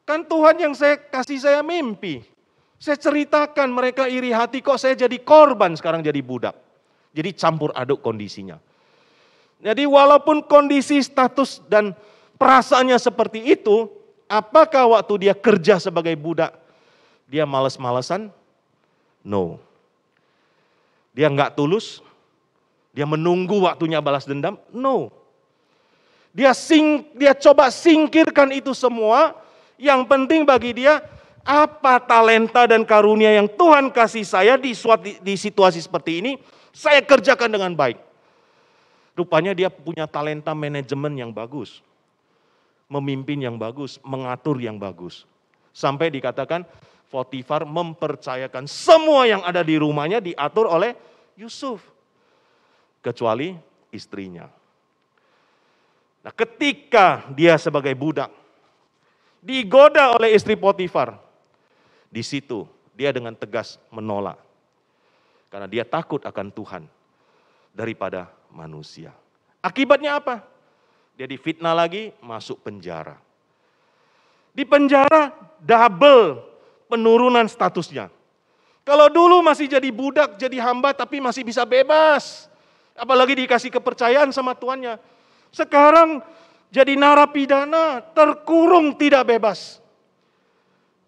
Kan Tuhan yang kasih saya mimpi. Saya ceritakan, mereka iri hati, kok saya jadi korban sekarang jadi budak. Jadi campur aduk kondisinya. Jadi walaupun kondisi, status dan perasaannya seperti itu, apakah waktu dia kerja sebagai budak, dia malas-malesan? No. Dia nggak tulus? Dia menunggu waktunya balas dendam? No. Dia coba singkirkan itu semua. Yang penting bagi dia, apa talenta dan karunia yang Tuhan kasih saya di situasi seperti ini, saya kerjakan dengan baik. Rupanya dia punya talenta manajemen yang bagus. Memimpin yang bagus, mengatur yang bagus. Sampai dikatakan Potifar mempercayakan semua yang ada di rumahnya diatur oleh Yusuf. Kecuali istrinya. Nah, ketika dia sebagai budak digoda oleh istri Potifar, di situ dia dengan tegas menolak. Karena dia takut akan Tuhan daripada manusia. Akibatnya apa? Dia difitnah lagi, masuk penjara. Di penjara double penurunan statusnya. Kalau dulu masih jadi budak, jadi hamba, tapi masih bisa bebas. Apalagi dikasih kepercayaan sama tuannya. Sekarang jadi narapidana, terkurung tidak bebas.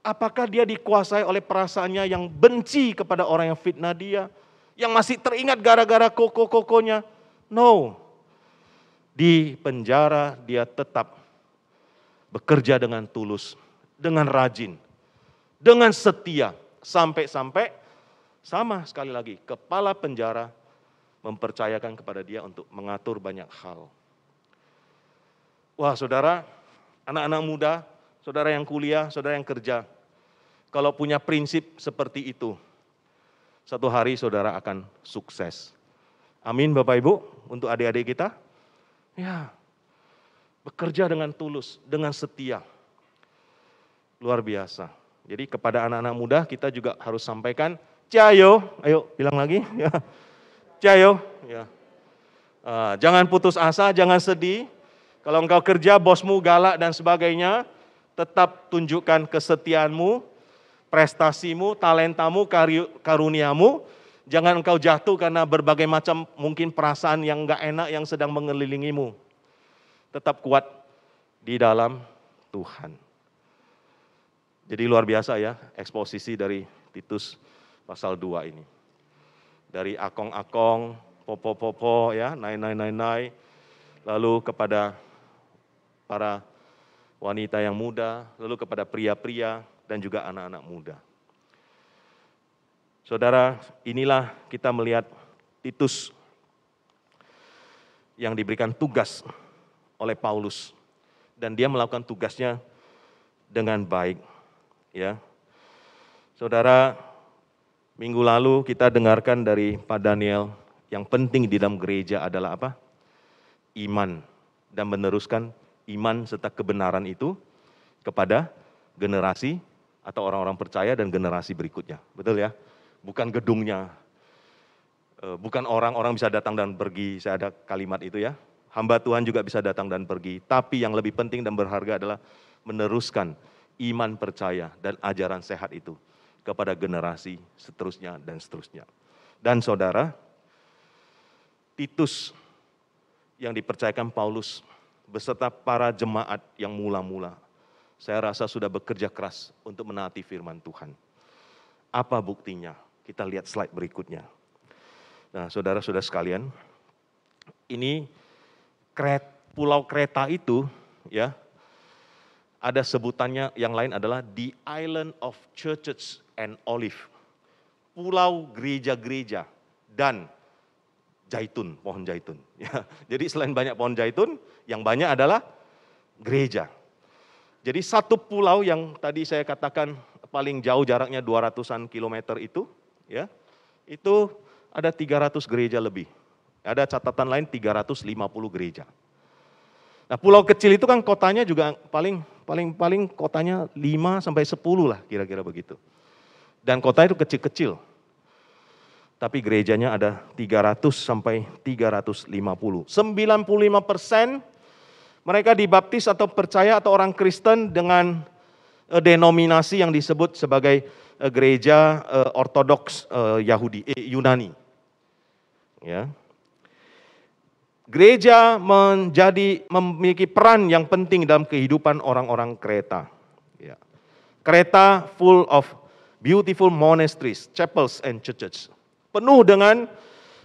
Apakah dia dikuasai oleh perasaannya yang benci kepada orang yang fitnah dia? Yang masih teringat gara-gara koko-kokonya? No. Di penjara dia tetap bekerja dengan tulus, dengan rajin, dengan setia. Sampai-sampai sama sekali lagi, kepala penjara mempercayakan kepada dia untuk mengatur banyak hal. Wah saudara, anak-anak muda, saudara yang kuliah, saudara yang kerja, kalau punya prinsip seperti itu, satu hari saudara akan sukses. Amin Bapak Ibu, untuk adik-adik kita. Ya, bekerja dengan tulus, dengan setia. Luar biasa. Jadi kepada anak-anak muda kita juga harus sampaikan, Cayo, ayo bilang lagi. Ya. Cayo, ya. Jangan putus asa, jangan sedih. Kalau engkau kerja, bosmu galak dan sebagainya, tetap tunjukkan kesetiaanmu, prestasimu, talentamu, karuniamu. Jangan engkau jatuh karena berbagai macam mungkin perasaan yang enggak enak yang sedang mengelilingimu. Tetap kuat di dalam Tuhan. Jadi luar biasa ya, eksposisi dari Titus pasal 2 ini. Dari akong-akong, popo ya, nai. Lalu kepada para wanita yang muda, lalu kepada pria-pria dan juga anak-anak muda. Saudara, inilah kita melihat Titus yang diberikan tugas oleh Paulus dan dia melakukan tugasnya dengan baik, ya. Saudara, minggu lalu kita dengarkan dari Pak Daniel, yang penting di dalam gereja adalah apa? Iman, dan meneruskan iman serta kebenaran itu kepada generasi atau orang-orang percaya dan generasi berikutnya. Betul ya? Bukan gedungnya, bukan orang-orang bisa datang dan pergi, saya ada kalimat itu ya. Hamba Tuhan juga bisa datang dan pergi, tapi yang lebih penting dan berharga adalah meneruskan iman percaya dan ajaran sehat itu kepada generasi seterusnya dan seterusnya. Dan saudara, Titus yang dipercayakan Paulus beserta para jemaat yang mula-mula, saya rasa sudah bekerja keras untuk menaati firman Tuhan. Apa buktinya? Kita lihat slide berikutnya. Nah, saudara-saudara sekalian, ini pulau Kreta itu, ya, ada sebutannya yang lain adalah the island of churches and olive. Pulau gereja-gereja dan zaitun, pohon zaitun. Ya, jadi selain banyak pohon zaitun, yang banyak adalah gereja. Jadi satu pulau yang tadi saya katakan paling jauh jaraknya 200-an kilometer itu, ya, itu ada 300 gereja lebih. Ada catatan lain 350 gereja. Nah, pulau kecil itu kan kotanya juga paling kotanya 5 sampai 10 lah kira-kira begitu. Dan kota itu kecil-kecil. Tapi gerejanya ada 300 sampai 350. 95% mereka dibaptis atau percaya atau orang Kristen dengan denominasi yang disebut sebagai gereja ortodoks Yunani. Ya. Gereja memiliki peran yang penting dalam kehidupan orang-orang Kreta. Ya. Kreta full of beautiful monasteries, chapels and churches. Penuh dengan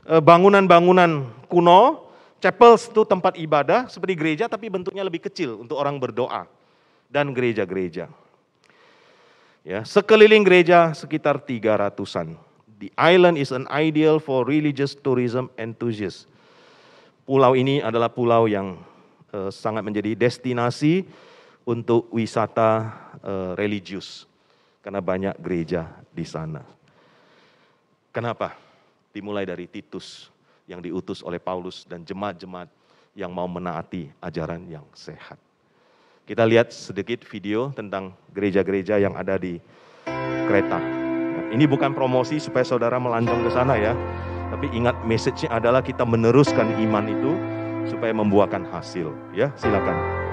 bangunan-bangunan kuno, chapels itu tempat ibadah seperti gereja tapi bentuknya lebih kecil untuk orang berdoa, dan gereja-gereja. Ya, sekeliling gereja sekitar 300-an. The island is an ideal for religious tourism enthusiasts. Pulau ini adalah pulau yang sangat menjadi destinasi untuk wisata religius karena banyak gereja di sana. Kenapa? Dimulai dari Titus yang diutus oleh Paulus dan jemaat-jemaat yang mau menaati ajaran yang sehat. Kita lihat sedikit video tentang gereja-gereja yang ada di Kreta. Ini bukan promosi supaya saudara melancong ke sana ya. Tapi ingat, message-nya adalah kita meneruskan iman itu supaya membuahkan hasil. Ya, silakan.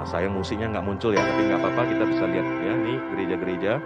Sayang musiknya nggak muncul ya, tapi nggak apa-apa, kita bisa lihat ya, ini gereja-gereja.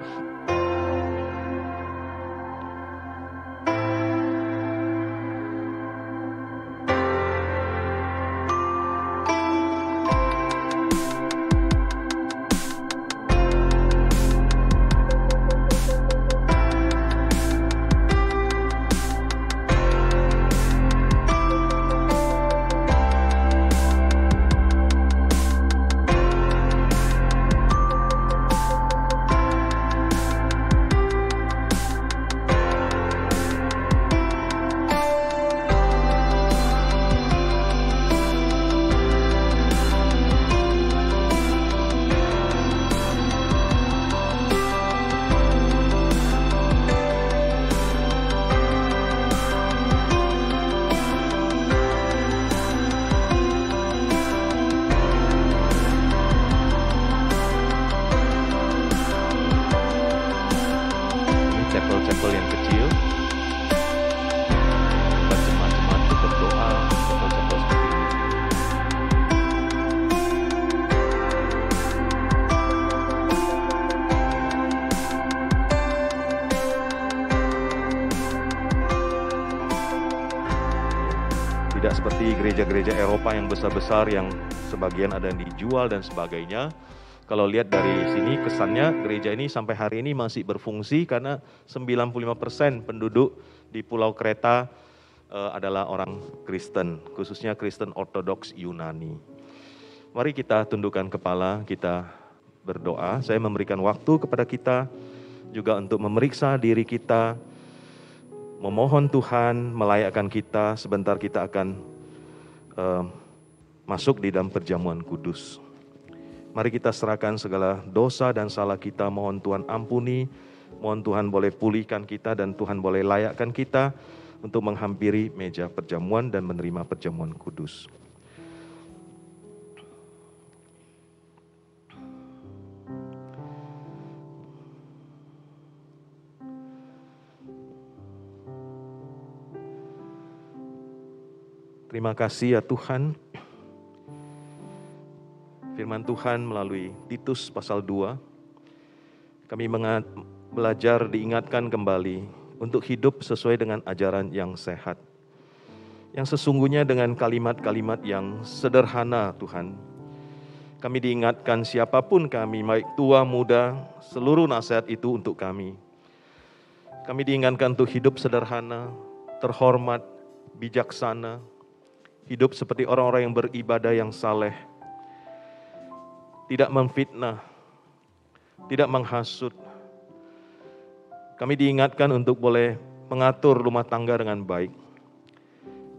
Tidak seperti gereja-gereja Eropa yang besar-besar yang sebagian ada yang dijual dan sebagainya. Kalau lihat dari sini kesannya gereja ini sampai hari ini masih berfungsi karena 95% penduduk di Pulau Kreta adalah orang Kristen, khususnya Kristen Ortodoks Yunani. Mari kita tundukkan kepala, kita berdoa. Saya memberikan waktu kepada kita juga untuk memeriksa diri kita, memohon Tuhan melayakkan kita. Sebentar kita akan masuk di dalam perjamuan kudus. Mari kita serahkan segala dosa dan salah kita, mohon Tuhan ampuni, mohon Tuhan boleh pulihkan kita dan Tuhan boleh layakkan kita untuk menghampiri meja perjamuan dan menerima perjamuan kudus. Terima kasih ya Tuhan. Firman Tuhan melalui Titus pasal 2, kami belajar diingatkan kembali untuk hidup sesuai dengan ajaran yang sehat. Yang sesungguhnya dengan kalimat-kalimat yang sederhana Tuhan. Kami diingatkan siapapun kami, baik tua muda, seluruh nasihat itu untuk kami. Kami diingatkan untuk hidup sederhana, terhormat, bijaksana, hidup seperti orang-orang yang beribadah yang saleh, tidak memfitnah, tidak menghasut. Kami diingatkan untuk boleh mengatur rumah tangga dengan baik.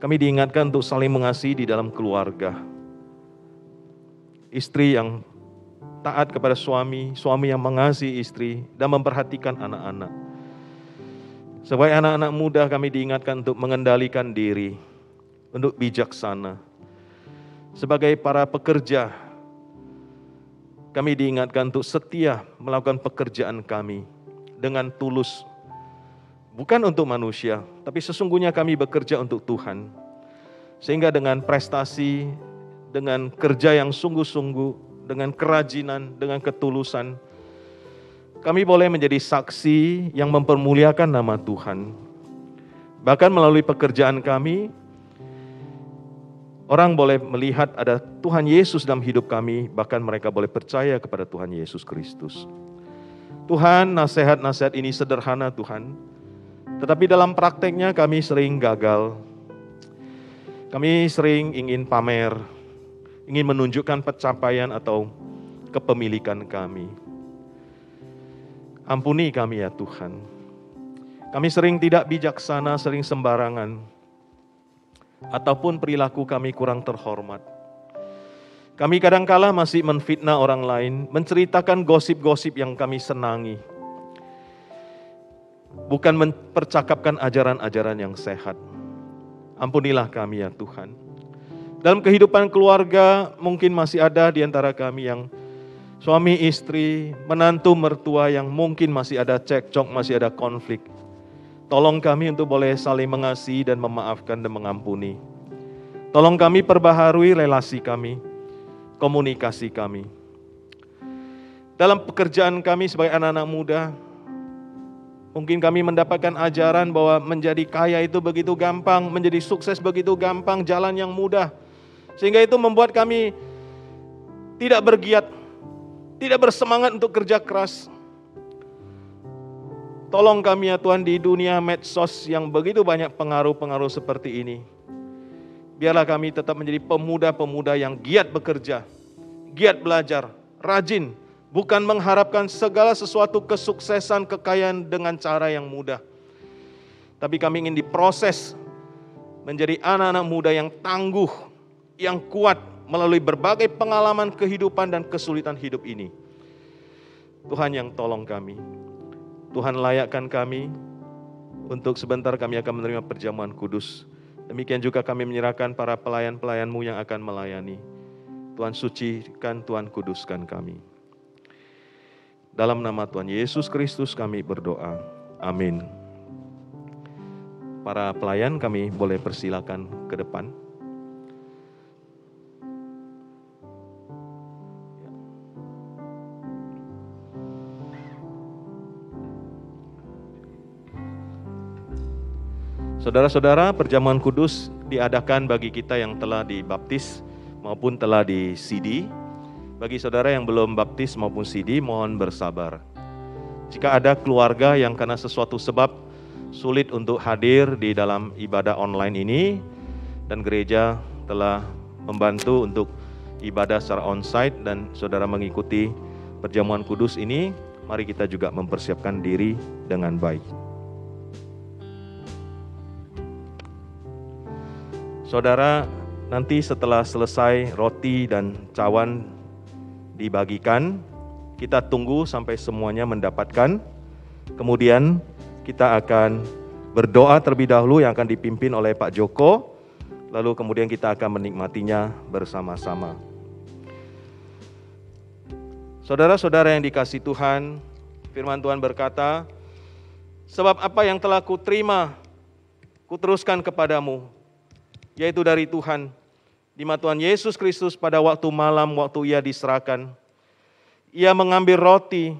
Kami diingatkan untuk saling mengasihi di dalam keluarga. Istri yang taat kepada suami, suami yang mengasihi istri dan memperhatikan anak-anak. Sebagai anak-anak muda kami diingatkan untuk mengendalikan diri, untuk bijaksana. Sebagai para pekerja, kami diingatkan untuk setia melakukan pekerjaan kami dengan tulus. Bukan untuk manusia, tapi sesungguhnya kami bekerja untuk Tuhan. Sehingga dengan prestasi, dengan kerja yang sungguh-sungguh, dengan kerajinan, dengan ketulusan, kami boleh menjadi saksi yang mempermuliakan nama Tuhan. Bahkan melalui pekerjaan kami, orang boleh melihat ada Tuhan Yesus dalam hidup kami, bahkan mereka boleh percaya kepada Tuhan Yesus Kristus. Tuhan, nasihat-nasihat ini sederhana Tuhan, tetapi dalam prakteknya kami sering gagal. Kami sering ingin pamer, ingin menunjukkan pencapaian atau kepemilikan kami. Ampuni kami ya Tuhan. Kami sering tidak bijaksana, sering sembarangan, ataupun perilaku kami kurang terhormat. Kami kadangkala masih menfitnah orang lain, menceritakan gosip-gosip yang kami senangi. Bukan mempercakapkan ajaran-ajaran yang sehat. Ampunilah kami ya Tuhan. Dalam kehidupan keluarga mungkin masih ada di antara kami yang suami istri, menantu mertua yang mungkin masih ada cekcok, masih ada konflik. Tolong kami untuk boleh saling mengasihi dan memaafkan dan mengampuni. Tolong kami perbaharui relasi kami, komunikasi kami. Dalam pekerjaan kami sebagai anak-anak muda, mungkin kami mendapatkan ajaran bahwa menjadi kaya itu begitu gampang, menjadi sukses begitu gampang, jalan yang mudah. Sehingga itu membuat kami tidak bergiat, tidak bersemangat untuk kerja keras. Tolong kami ya Tuhan di dunia medsos yang begitu banyak pengaruh-pengaruh seperti ini. Biarlah kami tetap menjadi pemuda-pemuda yang giat bekerja, giat belajar, rajin, bukan mengharapkan segala sesuatu kesuksesan, kekayaan dengan cara yang mudah. Tapi kami ingin diproses menjadi anak-anak muda yang tangguh, yang kuat melalui berbagai pengalaman kehidupan dan kesulitan hidup ini. Tuhan yang tolong kami. Tuhan layakkan kami untuk sebentar kami akan menerima perjamuan kudus. Demikian juga kami menyerahkan para pelayan-pelayan-Mu yang akan melayani. Tuhan sucikan, Tuhan kuduskan kami. Dalam nama Tuhan Yesus Kristus kami berdoa. Amin. Para pelayan kami boleh persilakan ke depan. Saudara-saudara, perjamuan kudus diadakan bagi kita yang telah dibaptis maupun telah di CD. Bagi saudara yang belum baptis maupun CD, mohon bersabar. Jika ada keluarga yang karena sesuatu sebab sulit untuk hadir di dalam ibadah online ini, dan gereja telah membantu untuk ibadah secara onsite dan saudara mengikuti perjamuan kudus ini, mari kita juga mempersiapkan diri dengan baik. Saudara, nanti setelah selesai roti dan cawan dibagikan, kita tunggu sampai semuanya mendapatkan. Kemudian kita akan berdoa terlebih dahulu yang akan dipimpin oleh Pak Joko. Lalu kemudian kita akan menikmatinya bersama-sama. Saudara-saudara yang dikasihi Tuhan, firman Tuhan berkata, sebab apa yang telah kuterima, kuteruskan kepadamu, yaitu dari Tuhan, di mana Tuhan Yesus Kristus pada waktu malam, waktu ia diserahkan, ia mengambil roti,